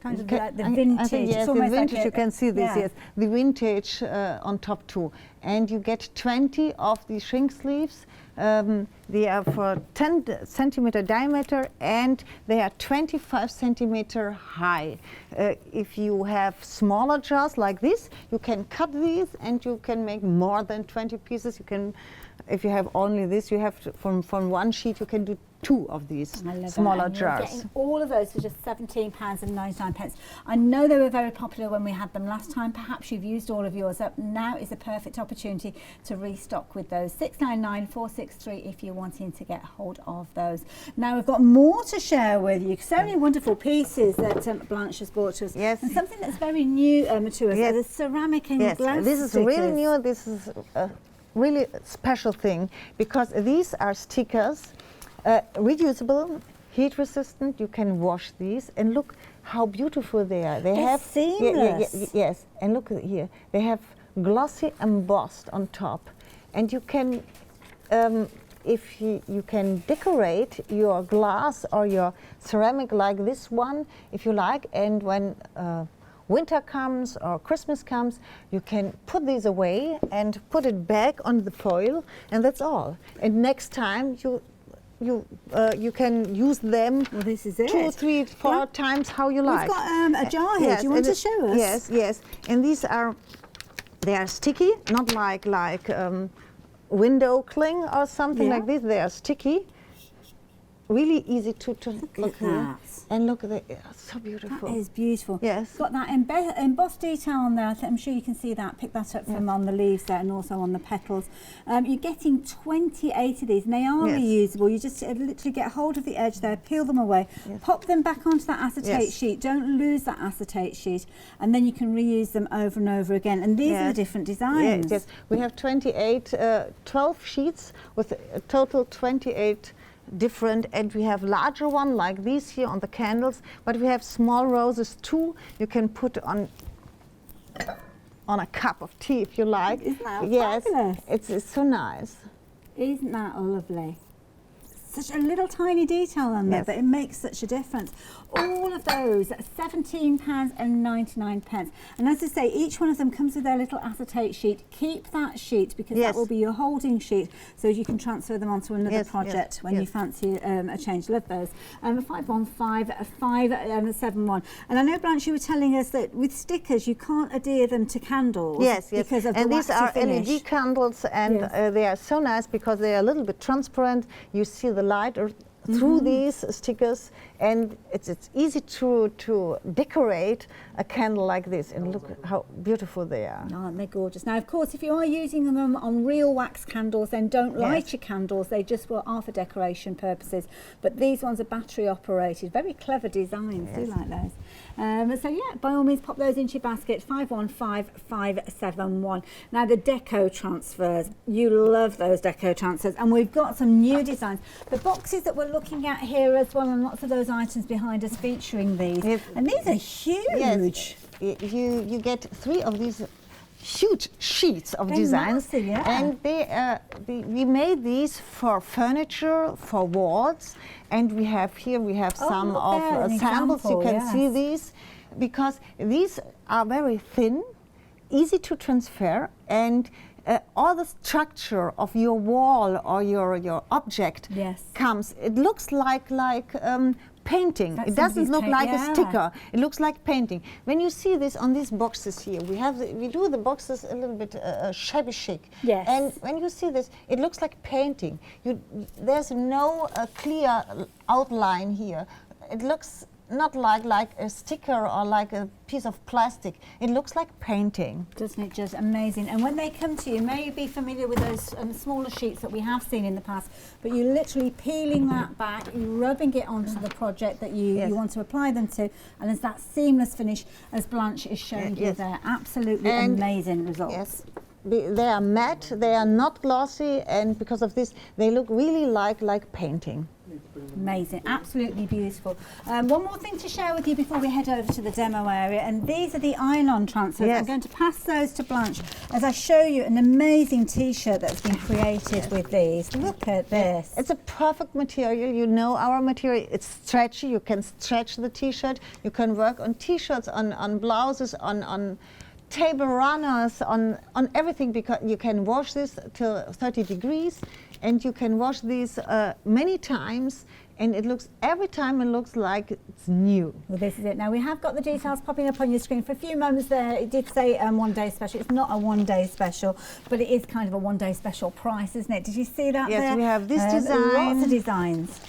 [SPEAKER 1] Kind of
[SPEAKER 2] ca-
[SPEAKER 1] like the
[SPEAKER 2] I think,
[SPEAKER 1] vintage.
[SPEAKER 2] yes,
[SPEAKER 1] It's
[SPEAKER 2] the
[SPEAKER 1] almost like
[SPEAKER 2] vintage. You can see this.
[SPEAKER 1] yeah.
[SPEAKER 2] Yes, the vintage on top too, and you get 20 of the shrink sleeves. They are for 10 centimeter diameter, and they are 25 centimeter high. If you have smaller jars like this, you can cut these and you can make more than 20 pieces. You can, if you have only this, you have to, from one sheet you can do 2 of these
[SPEAKER 1] I love
[SPEAKER 2] smaller
[SPEAKER 1] that. And you're
[SPEAKER 2] jars.
[SPEAKER 1] getting all of those for just £17.99. I know they were very popular when we had them last time. Perhaps you've used all of yours up. Now is the perfect opportunity to restock with those. 699463 if you're wanting to get hold of those. Now we've got more to share with you. So many wonderful pieces that Blanche has brought to us.
[SPEAKER 2] Yes.
[SPEAKER 1] And something that's very new to us.
[SPEAKER 2] Yes.
[SPEAKER 1] The ceramic and
[SPEAKER 2] Yes,
[SPEAKER 1] glass
[SPEAKER 2] this is really
[SPEAKER 1] stickers.
[SPEAKER 2] new. This is a really special thing because these are stickers, reusable, heat resistant. You can wash these, and look how beautiful they are. They
[SPEAKER 1] They're
[SPEAKER 2] have
[SPEAKER 1] seamless.
[SPEAKER 2] yes, and look at here. They have glossy embossed on top, and you can. If you can decorate your glass or your ceramic like this one, if you like, and when winter comes or Christmas comes, you can put these away and put it back on the foil, and that's all. And next time you can use them
[SPEAKER 1] Well, this is it.
[SPEAKER 2] 2, 3, 4
[SPEAKER 1] Yeah.
[SPEAKER 2] times how you
[SPEAKER 1] We've
[SPEAKER 2] like.
[SPEAKER 1] got a jar here.
[SPEAKER 2] Yes,
[SPEAKER 1] Do you want
[SPEAKER 2] and
[SPEAKER 1] to
[SPEAKER 2] it-
[SPEAKER 1] show us?
[SPEAKER 2] Yes, yes. And these they are sticky, not like window cling or something
[SPEAKER 1] Yeah.
[SPEAKER 2] like this. They are sticky. Really easy to
[SPEAKER 1] Look
[SPEAKER 2] look
[SPEAKER 1] at
[SPEAKER 2] here.
[SPEAKER 1] that.
[SPEAKER 2] And look at it, so beautiful.
[SPEAKER 1] That is beautiful.
[SPEAKER 2] Yes.
[SPEAKER 1] Got that embossed detail on there. I'm sure you can see that. Pick that up from on the leaves there and also on the petals. You're getting 28 of these, and they are
[SPEAKER 2] Yes.
[SPEAKER 1] reusable. You just literally get hold of the edge there, peel them away,
[SPEAKER 2] Yes.
[SPEAKER 1] pop them back onto that acetate
[SPEAKER 2] Yes.
[SPEAKER 1] sheet. Don't lose that acetate sheet, and then you can reuse them over and over again. And these are the
[SPEAKER 2] Yes.
[SPEAKER 1] different designs.
[SPEAKER 2] Yes, yes. We have 12 sheets with a total 28 different, and we have larger one like these here on the candles, but we have small roses too. You can put on a cup of tea if you like.
[SPEAKER 1] Isn't that
[SPEAKER 2] yes,
[SPEAKER 1] fabulous?
[SPEAKER 2] it's so nice.
[SPEAKER 1] Isn't that lovely? Such a little tiny detail on there,
[SPEAKER 2] Yes.
[SPEAKER 1] but it makes such a difference. All of those at £17.99. And as I say, each one of them comes with their little acetate sheet. Keep that sheet because
[SPEAKER 2] Yes.
[SPEAKER 1] that will be your holding sheet, so you can transfer them onto another
[SPEAKER 2] Yes,
[SPEAKER 1] project
[SPEAKER 2] yes,
[SPEAKER 1] when you
[SPEAKER 2] yes.
[SPEAKER 1] fancy a change. Love those. 515571. And I know, Blanche, you were telling us that with stickers you can't adhere them to candles.
[SPEAKER 2] Yes, yes.
[SPEAKER 1] Because of
[SPEAKER 2] And
[SPEAKER 1] the
[SPEAKER 2] these
[SPEAKER 1] waxy
[SPEAKER 2] are
[SPEAKER 1] finish.
[SPEAKER 2] LED candles, and
[SPEAKER 1] Yes.
[SPEAKER 2] they are so nice because they are a little bit transparent. You see the light through these stickers, and it's easy to decorate a candle like this. And look how beautiful they are.
[SPEAKER 1] Aren't they gorgeous? Now, of course, if you are using them on real wax candles, then don't light
[SPEAKER 2] Yes.
[SPEAKER 1] your candles. They just are for decoration purposes. But these ones are battery operated. Very clever designs. Do
[SPEAKER 2] Yes.
[SPEAKER 1] like those. So yeah, by all means, pop those into your basket. 515571. Now, the deco transfers. You love those deco transfers, and we've got some new designs. The boxes that we're looking at here as well, and lots of those items behind us featuring these.
[SPEAKER 2] Yes.
[SPEAKER 1] And these are huge.
[SPEAKER 2] Yes, you get 3 of these huge sheets of
[SPEAKER 1] They're
[SPEAKER 2] designs,
[SPEAKER 1] massive, yeah.
[SPEAKER 2] and we made these for furniture, for walls, and we have some
[SPEAKER 1] look
[SPEAKER 2] of
[SPEAKER 1] there, an
[SPEAKER 2] samples. You
[SPEAKER 1] example,
[SPEAKER 2] can see
[SPEAKER 1] yes.
[SPEAKER 2] these because these are very thin, easy to transfer, and all the structure of your wall or your object comes. It looks like painting. It doesn't look like a sticker. It looks like painting. When you see this on these boxes here, we do the boxes a little bit shabby chic.
[SPEAKER 1] Yes.
[SPEAKER 2] And when you see this, it looks like painting. There's no clear outline here. It looks not like a sticker or like a piece of plastic. It looks like painting.
[SPEAKER 1] Doesn't it just amazing? And when they come to you, may you be familiar with those smaller sheets that we have seen in the past, but you're literally peeling that back, rubbing it onto the project that you want to apply them to, and there's that seamless finish as Blanche is showing you there. Absolutely amazing results.
[SPEAKER 2] Yes. They are matte, they are not glossy, and because of this, they look really like painting.
[SPEAKER 1] Amazing, absolutely beautiful. One more thing to share with you before we head over to the demo area, and these are the iron-on transfers. I'm going to pass those to Blanche as I show you an amazing t-shirt that's been created with these. Look at this.
[SPEAKER 2] It's a perfect material. You know our material, it's stretchy. You can stretch the t-shirt. You can work on t-shirts, on blouses, on table runners, on everything, because you can wash this till 30 degrees. And you can wash these many times, and every time it looks like it's new.
[SPEAKER 1] Well, this is it. Now, we have got the details popping up on your screen. For a few moments there, it did say one-day special. It's not a one-day special, but it is kind of a one-day special price, isn't it? Did you see that there?
[SPEAKER 2] Yes, we have this design.
[SPEAKER 1] Lots of designs.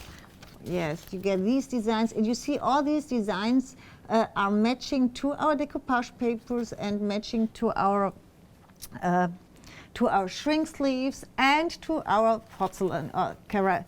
[SPEAKER 2] Yes, you get these designs, and you see all these designs are matching to our decoupage papers and matching to our shrink sleeves and to our porcelain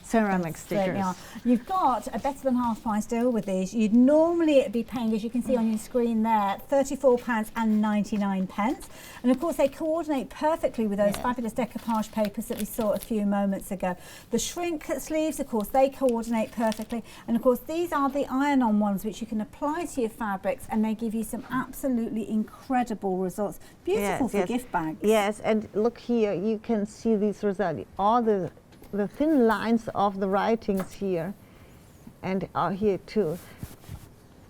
[SPEAKER 2] ceramic stickers.
[SPEAKER 1] You've got a better than half price deal with these. You'd normally be paying, as you can see on your screen there, £34.99. And of course they coordinate perfectly with those fabulous decoupage papers that we saw a few moments ago. The shrink sleeves, of course, they coordinate perfectly. And of course these are the iron-on ones which you can apply to your fabrics, and they give you some absolutely incredible results. Beautiful for gift bags.
[SPEAKER 2] Yes, and look here, you can see these results. All the thin lines of the writings here, and are here too.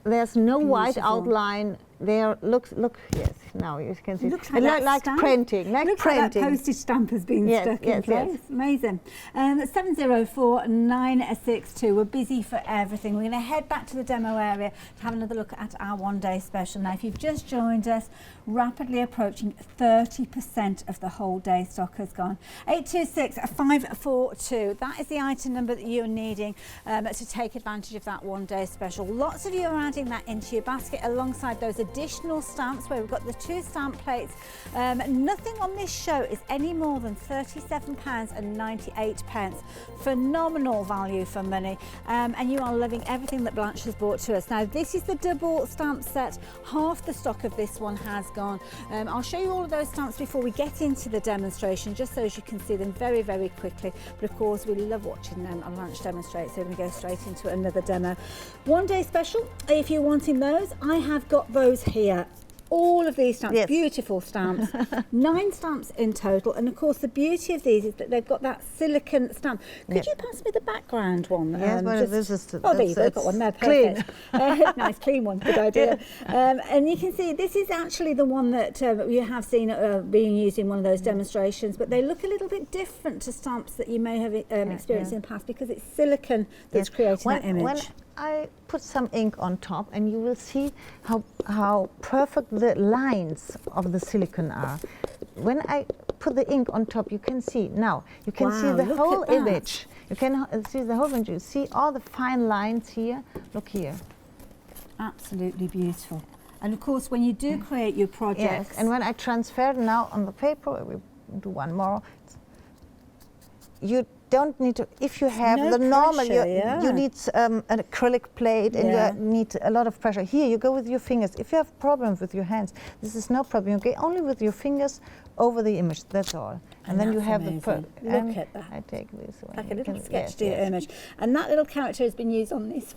[SPEAKER 2] There's no white outline. There, look, yes. Now you can see.
[SPEAKER 1] Looks like
[SPEAKER 2] printing, like
[SPEAKER 1] looks
[SPEAKER 2] printing.
[SPEAKER 1] Like that postage stamp has been stuck in place. Amazing. 704962. We're busy for everything. We're going to head back to the demo area to have another look at our one-day special. Now, if you've just joined us, rapidly approaching 30% of the whole day stock has gone. 826542. That is the item number that you're needing to take advantage of that one-day special. Lots of you are adding that into your basket alongside those additional stamps where we've got the 2 stamp plates. Nothing on this show is any more than £37.98. Phenomenal value for money, and you are loving everything that Blanche has brought to us. Now, this is the double stamp set. Half the stock of this one has gone. I'll show you all of those stamps before we get into the demonstration, just so as you can see them very, very quickly. But of course, we love watching them on Blanche demonstrate, so we're going to go straight into another demo. One day special, if you're wanting those, I have got those here. All of these stamps, beautiful stamps, 9 stamps in total, and of course the beauty of these is that they've got that silicone stamp. Could you pass me the background one?
[SPEAKER 2] Yes, well, this is
[SPEAKER 1] there you go, got one there, perfect. Nice, clean one, good idea. And you can see this is actually the one that you have seen being used in one of those demonstrations, but they look a little bit different to stamps that you may have experienced in the past, because it's silicone that's creating that image.
[SPEAKER 2] When I put some ink on top, and you will see how perfect the lines of the silicone are. When I put the ink on top, you can see now. You can see the whole image. You can see the whole image. You see all the fine lines here. Look here.
[SPEAKER 1] Absolutely beautiful. And of course, when you do create your projects,
[SPEAKER 2] and when I transfer now on the paper, we do one more. You don't need to, if you have the normal, you need an acrylic plate, and you need a lot of pressure. Here you go with your fingers. If you have problems with your hands, this is no problem. You go only with your fingers over the image, that's all. And then you have
[SPEAKER 1] amazing. Look at that.
[SPEAKER 2] I take this one.
[SPEAKER 1] Like a little sketch to your image. And that little character has been used on this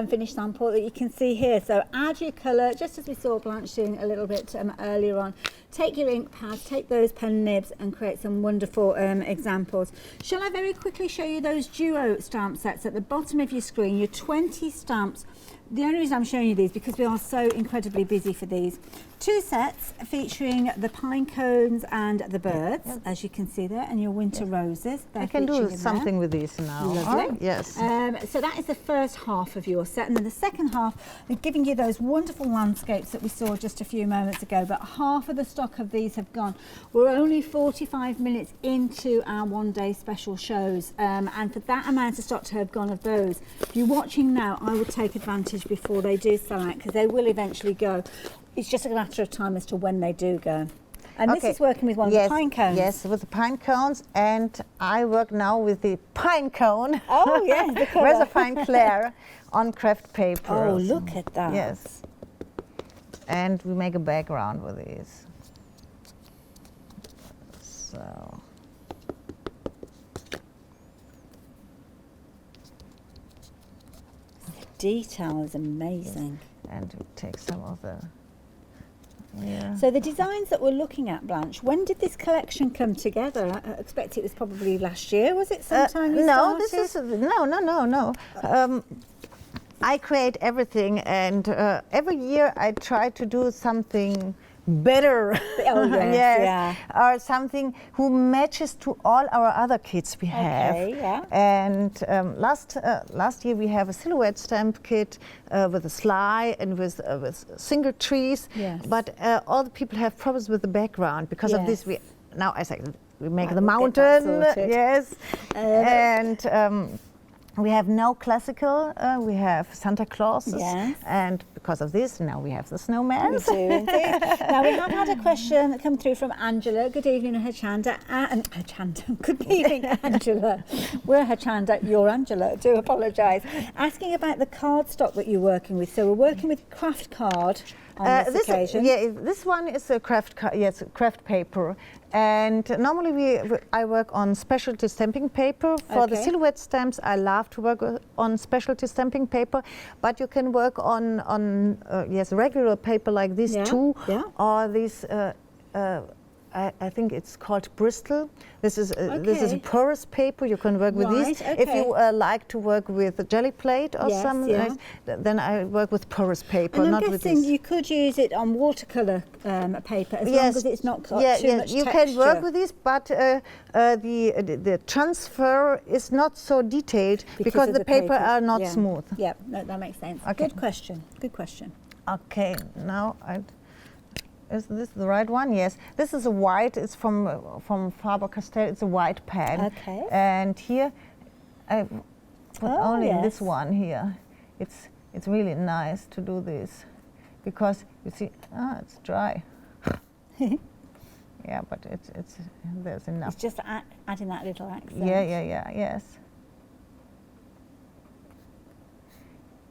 [SPEAKER 1] finished sample that you can see here. So add your colour, just as we saw Blanche doing a little bit earlier on. Take your ink pads, take those pen nibs, and create some wonderful examples. Shall I very quickly show you those duo stamp sets at the bottom of your screen? Your 20 stamps the only reason I'm showing you these because we are so incredibly busy for these. 2 sets featuring the pine cones and the birds, as you can see there, and your winter roses.
[SPEAKER 2] I can do something with these now.
[SPEAKER 1] Lovely.
[SPEAKER 2] Yes.
[SPEAKER 1] So that is the first half of your set, and then the second half, we're giving you those wonderful landscapes that we saw just a few moments ago, but half of the stock of these have gone. We're only 45 minutes into our one-day special shows, and for that amount of stock to have gone of those, if you're watching now, I would take advantage before they do sell out, because they will eventually go. It's just a matter of time as to when they do go. And this is working with one of the pine cones.
[SPEAKER 2] Yes, with the pine cones, and I work now with the pine cone.
[SPEAKER 1] Oh, yes, the colour.
[SPEAKER 2] Where's the fine Claire on craft paper.
[SPEAKER 1] Oh, look at that.
[SPEAKER 2] Yes. And we make a background with these. So.
[SPEAKER 1] The detail is amazing.
[SPEAKER 2] And we take some of the.
[SPEAKER 1] So the designs that we're looking at, Blanche, when did this collection come together? I expect it was probably last year. Was it sometime you
[SPEAKER 2] no,
[SPEAKER 1] started?
[SPEAKER 2] this is no. I create everything, and every year I try to do something better.
[SPEAKER 1] Oh, yes,
[SPEAKER 2] or something who matches to all our other kits we have.
[SPEAKER 1] Okay, yeah.
[SPEAKER 2] And last year we have a silhouette stamp kit with a sly and with single trees.
[SPEAKER 1] Yes.
[SPEAKER 2] But all the people have problems with the background because of this. Now I say we make the
[SPEAKER 1] we'll get that
[SPEAKER 2] mountain.
[SPEAKER 1] sorted.
[SPEAKER 2] Yes, and. We have no classical, we have Santa Claus, and because of this, now we have the snowman.
[SPEAKER 1] We do indeed. Now we have had a question come through from Angela. Good evening, Hachanda. Good evening, Angela. We're Hachanda, you're Angela, do apologise. Asking about the cardstock that you're working with. So we're working with craft card on this occasion.
[SPEAKER 2] This one is a craft paper. And normally I work on specialty stamping paper. For the silhouette stamps, I love to work on specialty stamping paper, but you can work on regular paper like this too, or this. I think it's called Bristol. This is a porous paper. You can work with these.
[SPEAKER 1] Okay.
[SPEAKER 2] If you like to work with a jelly plate or something, then I work with porous paper,
[SPEAKER 1] and
[SPEAKER 2] not
[SPEAKER 1] I'm
[SPEAKER 2] with
[SPEAKER 1] guessing
[SPEAKER 2] this.
[SPEAKER 1] you could use it on watercolour paper as long as it's not got too much
[SPEAKER 2] you
[SPEAKER 1] texture.
[SPEAKER 2] can work with these, but the transfer is not so detailed because the paper are not smooth.
[SPEAKER 1] Yeah, no, that makes sense.
[SPEAKER 2] Okay.
[SPEAKER 1] Good question. Good question.
[SPEAKER 2] Okay, now is this the right one? Yes. This is a white. It's from Faber-Castell. It's a white pen.
[SPEAKER 1] Okay.
[SPEAKER 2] And here I put only this one here. It's really nice to do this because you see, it's dry. Yeah, but it's there's enough.
[SPEAKER 1] It's just adding that little accent.
[SPEAKER 2] Yes.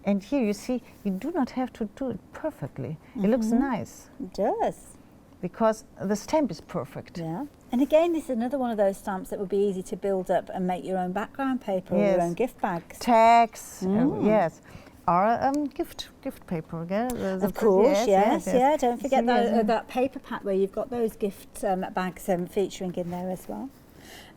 [SPEAKER 2] And here you see, you do not have to do it perfectly. It looks nice.
[SPEAKER 1] It does.
[SPEAKER 2] Because the stamp is perfect.
[SPEAKER 1] Yeah. And again, this is another one of those stamps that would be easy to build up and make your own background paper or your own gift bags.
[SPEAKER 2] Tags, yes. Or gift paper again.
[SPEAKER 1] Of course, yes. Don't forget that paper pack where you've got those gift bags featuring in there as well.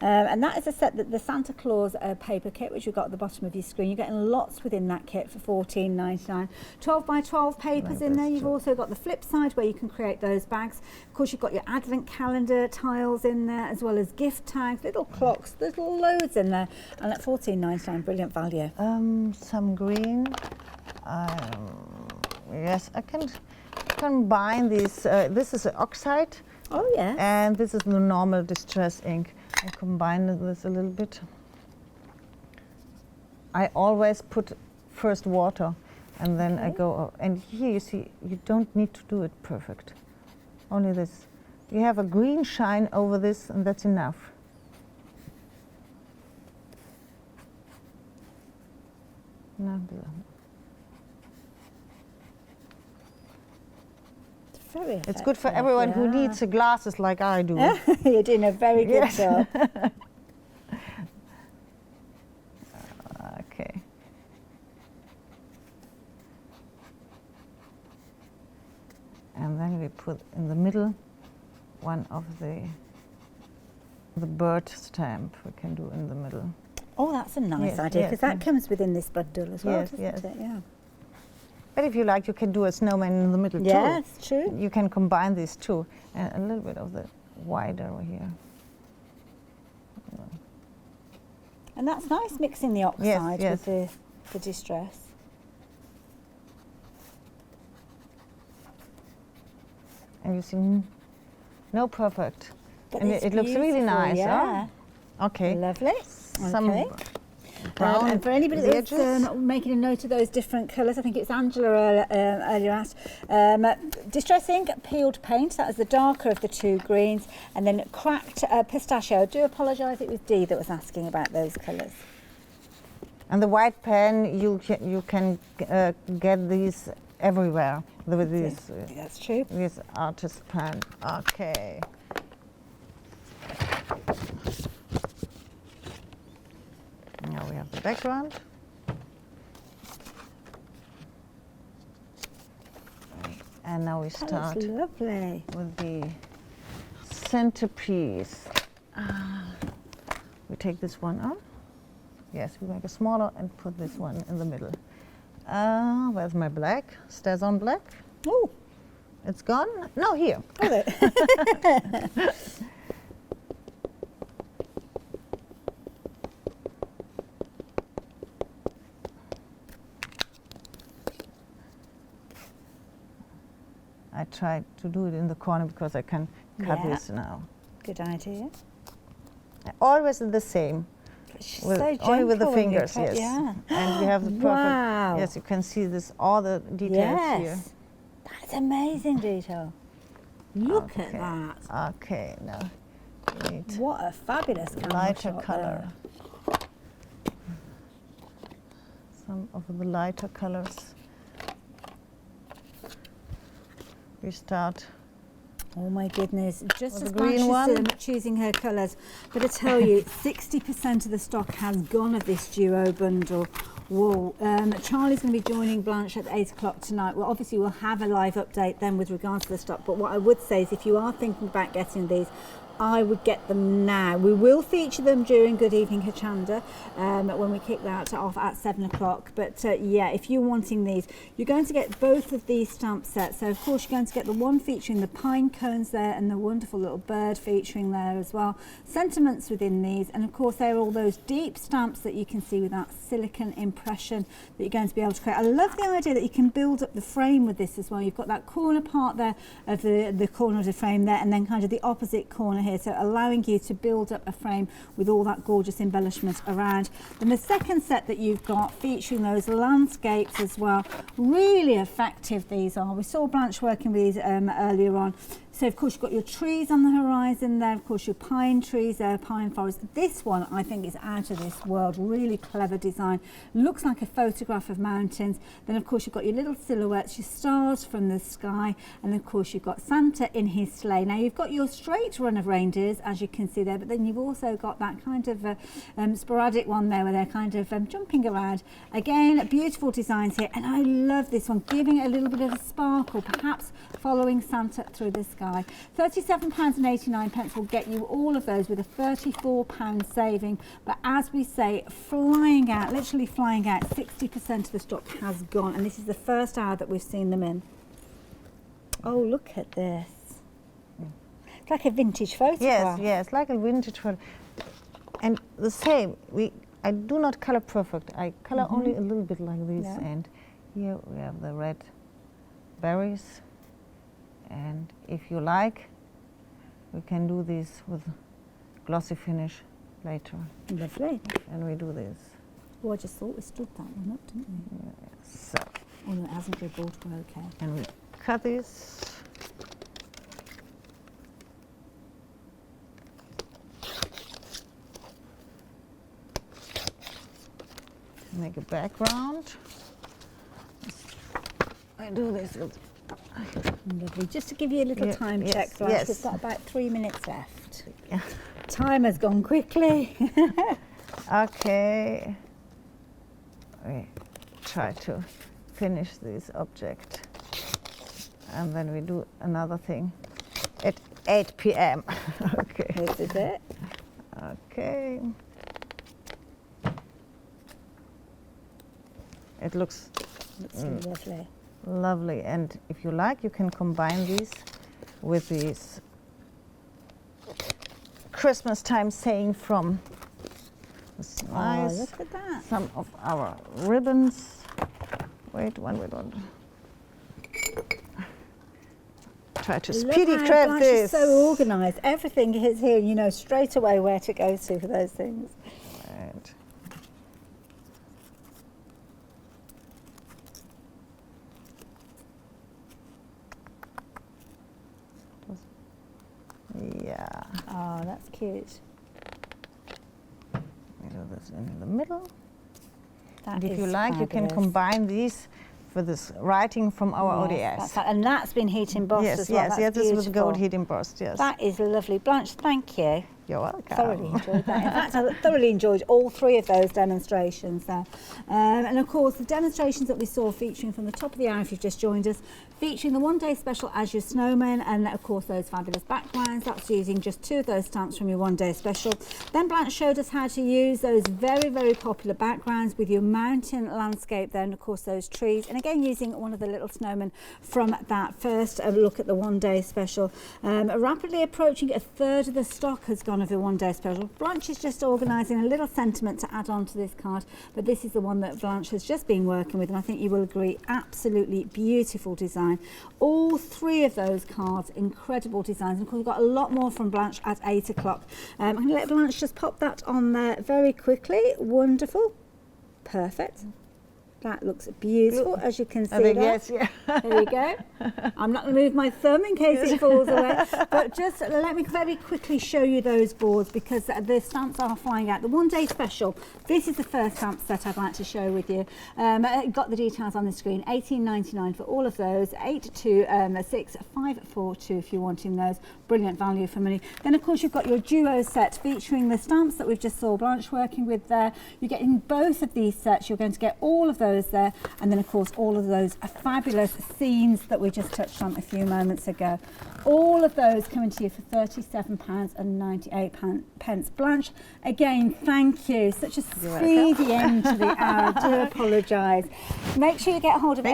[SPEAKER 1] And that is a set that the Santa Claus paper kit, which you've got at the bottom of your screen. You're getting lots within that kit for $14.99. 12 by 12 papers in there. You've also got the flip side where you can create those bags. Of course, you've got your advent calendar tiles in there, as well as gift tags, little clocks, little loads in there. And at $14.99, brilliant value.
[SPEAKER 2] Some green. Yes, I can combine these. This is an oxide.
[SPEAKER 1] Oh, yes.
[SPEAKER 2] And this is the normal distress ink. I combine this a little bit. I always put first water and then I go, and here you see, you don't need to do it perfect. Only this. You have a green shine over this and that's enough. It's good for everyone who needs glasses like I do.
[SPEAKER 1] You're doing a very good job.
[SPEAKER 2] Okay. And then we put in the middle one of the bird stamp we can do in the middle.
[SPEAKER 1] Oh, that's a nice idea because that comes within this bundle as well, doesn't it? Yeah.
[SPEAKER 2] But if you like, you can do a snowman in the middle too.
[SPEAKER 1] Yeah, it's true.
[SPEAKER 2] You can combine these two. And a little bit of the white over here.
[SPEAKER 1] And that's nice, mixing the oxide
[SPEAKER 2] yes.
[SPEAKER 1] with the distress.
[SPEAKER 2] And you see, no perfect.
[SPEAKER 1] But
[SPEAKER 2] And
[SPEAKER 1] it's
[SPEAKER 2] it looks really
[SPEAKER 1] beautiful,
[SPEAKER 2] nice.
[SPEAKER 1] yeah.
[SPEAKER 2] Huh? Okay.
[SPEAKER 1] Lovely.
[SPEAKER 2] Some
[SPEAKER 1] Okay.
[SPEAKER 2] brown
[SPEAKER 1] And for anybody that's
[SPEAKER 2] edges.
[SPEAKER 1] making a note of those different colours, I think it's Angela earlier asked. Distress ink, peeled paint, that was the darker of the two greens, and then cracked pistachio. I do apologise, it was Dee that was asking about those colours.
[SPEAKER 2] And the white pen, you can get these everywhere with these.
[SPEAKER 1] That's true.
[SPEAKER 2] This artist pen. Okay. Now we have the background. And now we
[SPEAKER 1] That
[SPEAKER 2] start
[SPEAKER 1] looks lovely.
[SPEAKER 2] with the centerpiece. We take this one up. Yes, we make it smaller and put this one in the middle. Where's my black? Stays on black.
[SPEAKER 1] Oh,
[SPEAKER 2] It's gone? No, here.
[SPEAKER 1] got it.
[SPEAKER 2] I tried to do it in the corner because I can cut
[SPEAKER 1] Yeah.
[SPEAKER 2] this now.
[SPEAKER 1] Good idea.
[SPEAKER 2] Always the same.
[SPEAKER 1] She's
[SPEAKER 2] With,
[SPEAKER 1] so
[SPEAKER 2] only with the
[SPEAKER 1] gentle when you
[SPEAKER 2] fingers,
[SPEAKER 1] cut,
[SPEAKER 2] yes.
[SPEAKER 1] Yeah.
[SPEAKER 2] And we have the perfect.
[SPEAKER 1] Wow.
[SPEAKER 2] Yes, you can see this, all the details here.
[SPEAKER 1] Yes. That's amazing detail. Look at
[SPEAKER 2] Okay.
[SPEAKER 1] that.
[SPEAKER 2] Okay, now we need
[SPEAKER 1] What a fabulous camera
[SPEAKER 2] lighter
[SPEAKER 1] shot
[SPEAKER 2] color.
[SPEAKER 1] there.
[SPEAKER 2] Some of the lighter colors. We start.
[SPEAKER 1] Oh my goodness, just
[SPEAKER 2] Or
[SPEAKER 1] as
[SPEAKER 2] the green
[SPEAKER 1] Blanche is
[SPEAKER 2] one.
[SPEAKER 1] choosing her colours, but I tell you, 60% of the stock has gone of this duo bundle. Whoa, Charlie's going to be joining Blanche at 8 o'clock tonight. Well, obviously we'll have a live update then with regards to the stock, but what I would say is if you are thinking about getting these, I would get them now. We will feature them during Good Evening Hachanda when we kick that off at 7 o'clock. But yeah, if you're wanting these, you're going to get both of these stamp sets. So of course you're going to get the one featuring the pine cones there and the wonderful little bird featuring there as well. Sentiments within these, and of course there are all those deep stamps that you can see with that silicone impression that you're going to be able to create. I love the idea that you can build up the frame with this as well. You've got that corner part there of the corner of the frame there, and then kind of the opposite corner here, so allowing you to build up a frame with all that gorgeous embellishment around. Then the second set that you've got featuring those landscapes as well, really effective these are. We saw Blanche working with these earlier on. So of course you've got your trees on the horizon there, of course your pine trees there, pine forest. This one I think is out of this world, really clever design. Looks like a photograph of mountains. Then of course you've got your little silhouettes, your stars from the sky, and of course you've got Santa in his sleigh. Now you've got your straight run of reindeers as you can see there, but then you've also got that kind of sporadic one there where they're kind of jumping around. Again, beautiful designs here, and I love this one, giving it a little bit of a sparkle, perhaps following Santa through the sky. £37.89 will get you all of those with a £34 saving. But as we say, flying out, literally flying out, 60% of the stock has gone. And this is the first hour that we've seen them in. Oh, look at this. It's like a vintage photograph.
[SPEAKER 2] Yes, yes, like a vintage photo. And the same, I do not color perfect. I color only a little bit like this.
[SPEAKER 1] Yeah.
[SPEAKER 2] And here we have the red berries. And if you like, we can do this with glossy finish later.
[SPEAKER 1] Lovely.
[SPEAKER 2] And we do this.
[SPEAKER 1] Oh, I just thought we stood that one up, didn't we?
[SPEAKER 2] So,
[SPEAKER 1] Oh, no, it hasn't dribbled, but okay.
[SPEAKER 2] and we cut this. Make a background. I do this with
[SPEAKER 1] Lovely. Just to give you a little
[SPEAKER 2] Yeah,
[SPEAKER 1] time
[SPEAKER 2] yes,
[SPEAKER 1] check, Blanche,
[SPEAKER 2] yes.
[SPEAKER 1] we've got about 3 minutes left.
[SPEAKER 2] yeah.
[SPEAKER 1] Time has gone quickly.
[SPEAKER 2] Okay. We try to finish this object. And then we do another thing at 8 p.m. Okay.
[SPEAKER 1] This is it.
[SPEAKER 2] Okay. It looks
[SPEAKER 1] That's lovely.
[SPEAKER 2] Lovely. And if you like, you can combine these with these Christmas time saying from this nice.
[SPEAKER 1] Oh, look at that.
[SPEAKER 2] Some of our ribbons. Wait, one. Try to speedy
[SPEAKER 1] Look how
[SPEAKER 2] craft
[SPEAKER 1] Blanche is
[SPEAKER 2] this.
[SPEAKER 1] so organised. Everything is here. You know straight away where to go to for those things.
[SPEAKER 2] Right. Yeah.
[SPEAKER 1] Oh, that's cute.
[SPEAKER 2] We do this in the middle.
[SPEAKER 1] That
[SPEAKER 2] And if
[SPEAKER 1] is
[SPEAKER 2] you like, you can
[SPEAKER 1] fabulous.
[SPEAKER 2] combine these for this writing from our
[SPEAKER 1] Yes,
[SPEAKER 2] ODS.
[SPEAKER 1] and that's been heat embossed
[SPEAKER 2] Yes,
[SPEAKER 1] as well.
[SPEAKER 2] yes,
[SPEAKER 1] That's
[SPEAKER 2] yes. This was
[SPEAKER 1] beautiful.
[SPEAKER 2] gold heat embossed. Yes.
[SPEAKER 1] That is lovely. Blanche, thank you.
[SPEAKER 2] You're welcome.
[SPEAKER 1] Thoroughly enjoyed that. In fact, I thoroughly enjoyed all three of those demonstrations there. And of course, the demonstrations that we saw featuring from the top of the hour, if you've just joined us, featuring the one-day special as your snowman, and of course those fabulous backgrounds. That's using just 2 of those stamps from your one-day special. Then Blanche showed us how to use those very, very popular backgrounds with your mountain landscape there, and of course those trees. And again, using one of the little snowmen from that first look at the one-day special. Rapidly approaching a third of the stock has gone of the one-day special. Blanche is just organising a little sentiment to add on to this card, but this is the one that Blanche has just been working with, and I think you will agree, absolutely beautiful design. All 3 of those cards, incredible designs. And of course, we've got a lot more from Blanche at 8 o'clock. I'm going to let Blanche just pop that on there very quickly. Wonderful. Perfect. That looks beautiful, as you can see there.
[SPEAKER 2] Yes, yeah.
[SPEAKER 1] There you go. I'm not going to move my thumb in case it falls away, but just let me very quickly show you those boards, because the stamps are flying out. The one-day special, this is the first stamp set I'd like to share with you. Got the details on the screen, $18.99 for all of those, 826542 if you're wanting those. Brilliant value for money. Then of course you've got your duo set featuring the stamps that we've just saw Blanche working with there. You're getting both of these sets. You're going to get all of those there, and then of course all of those fabulous scenes that we just touched on a few moments ago. All of those coming to you for £37.98. Blanche, again, thank you. Such a speedy end to the hour. I do apologise. Make sure you get hold of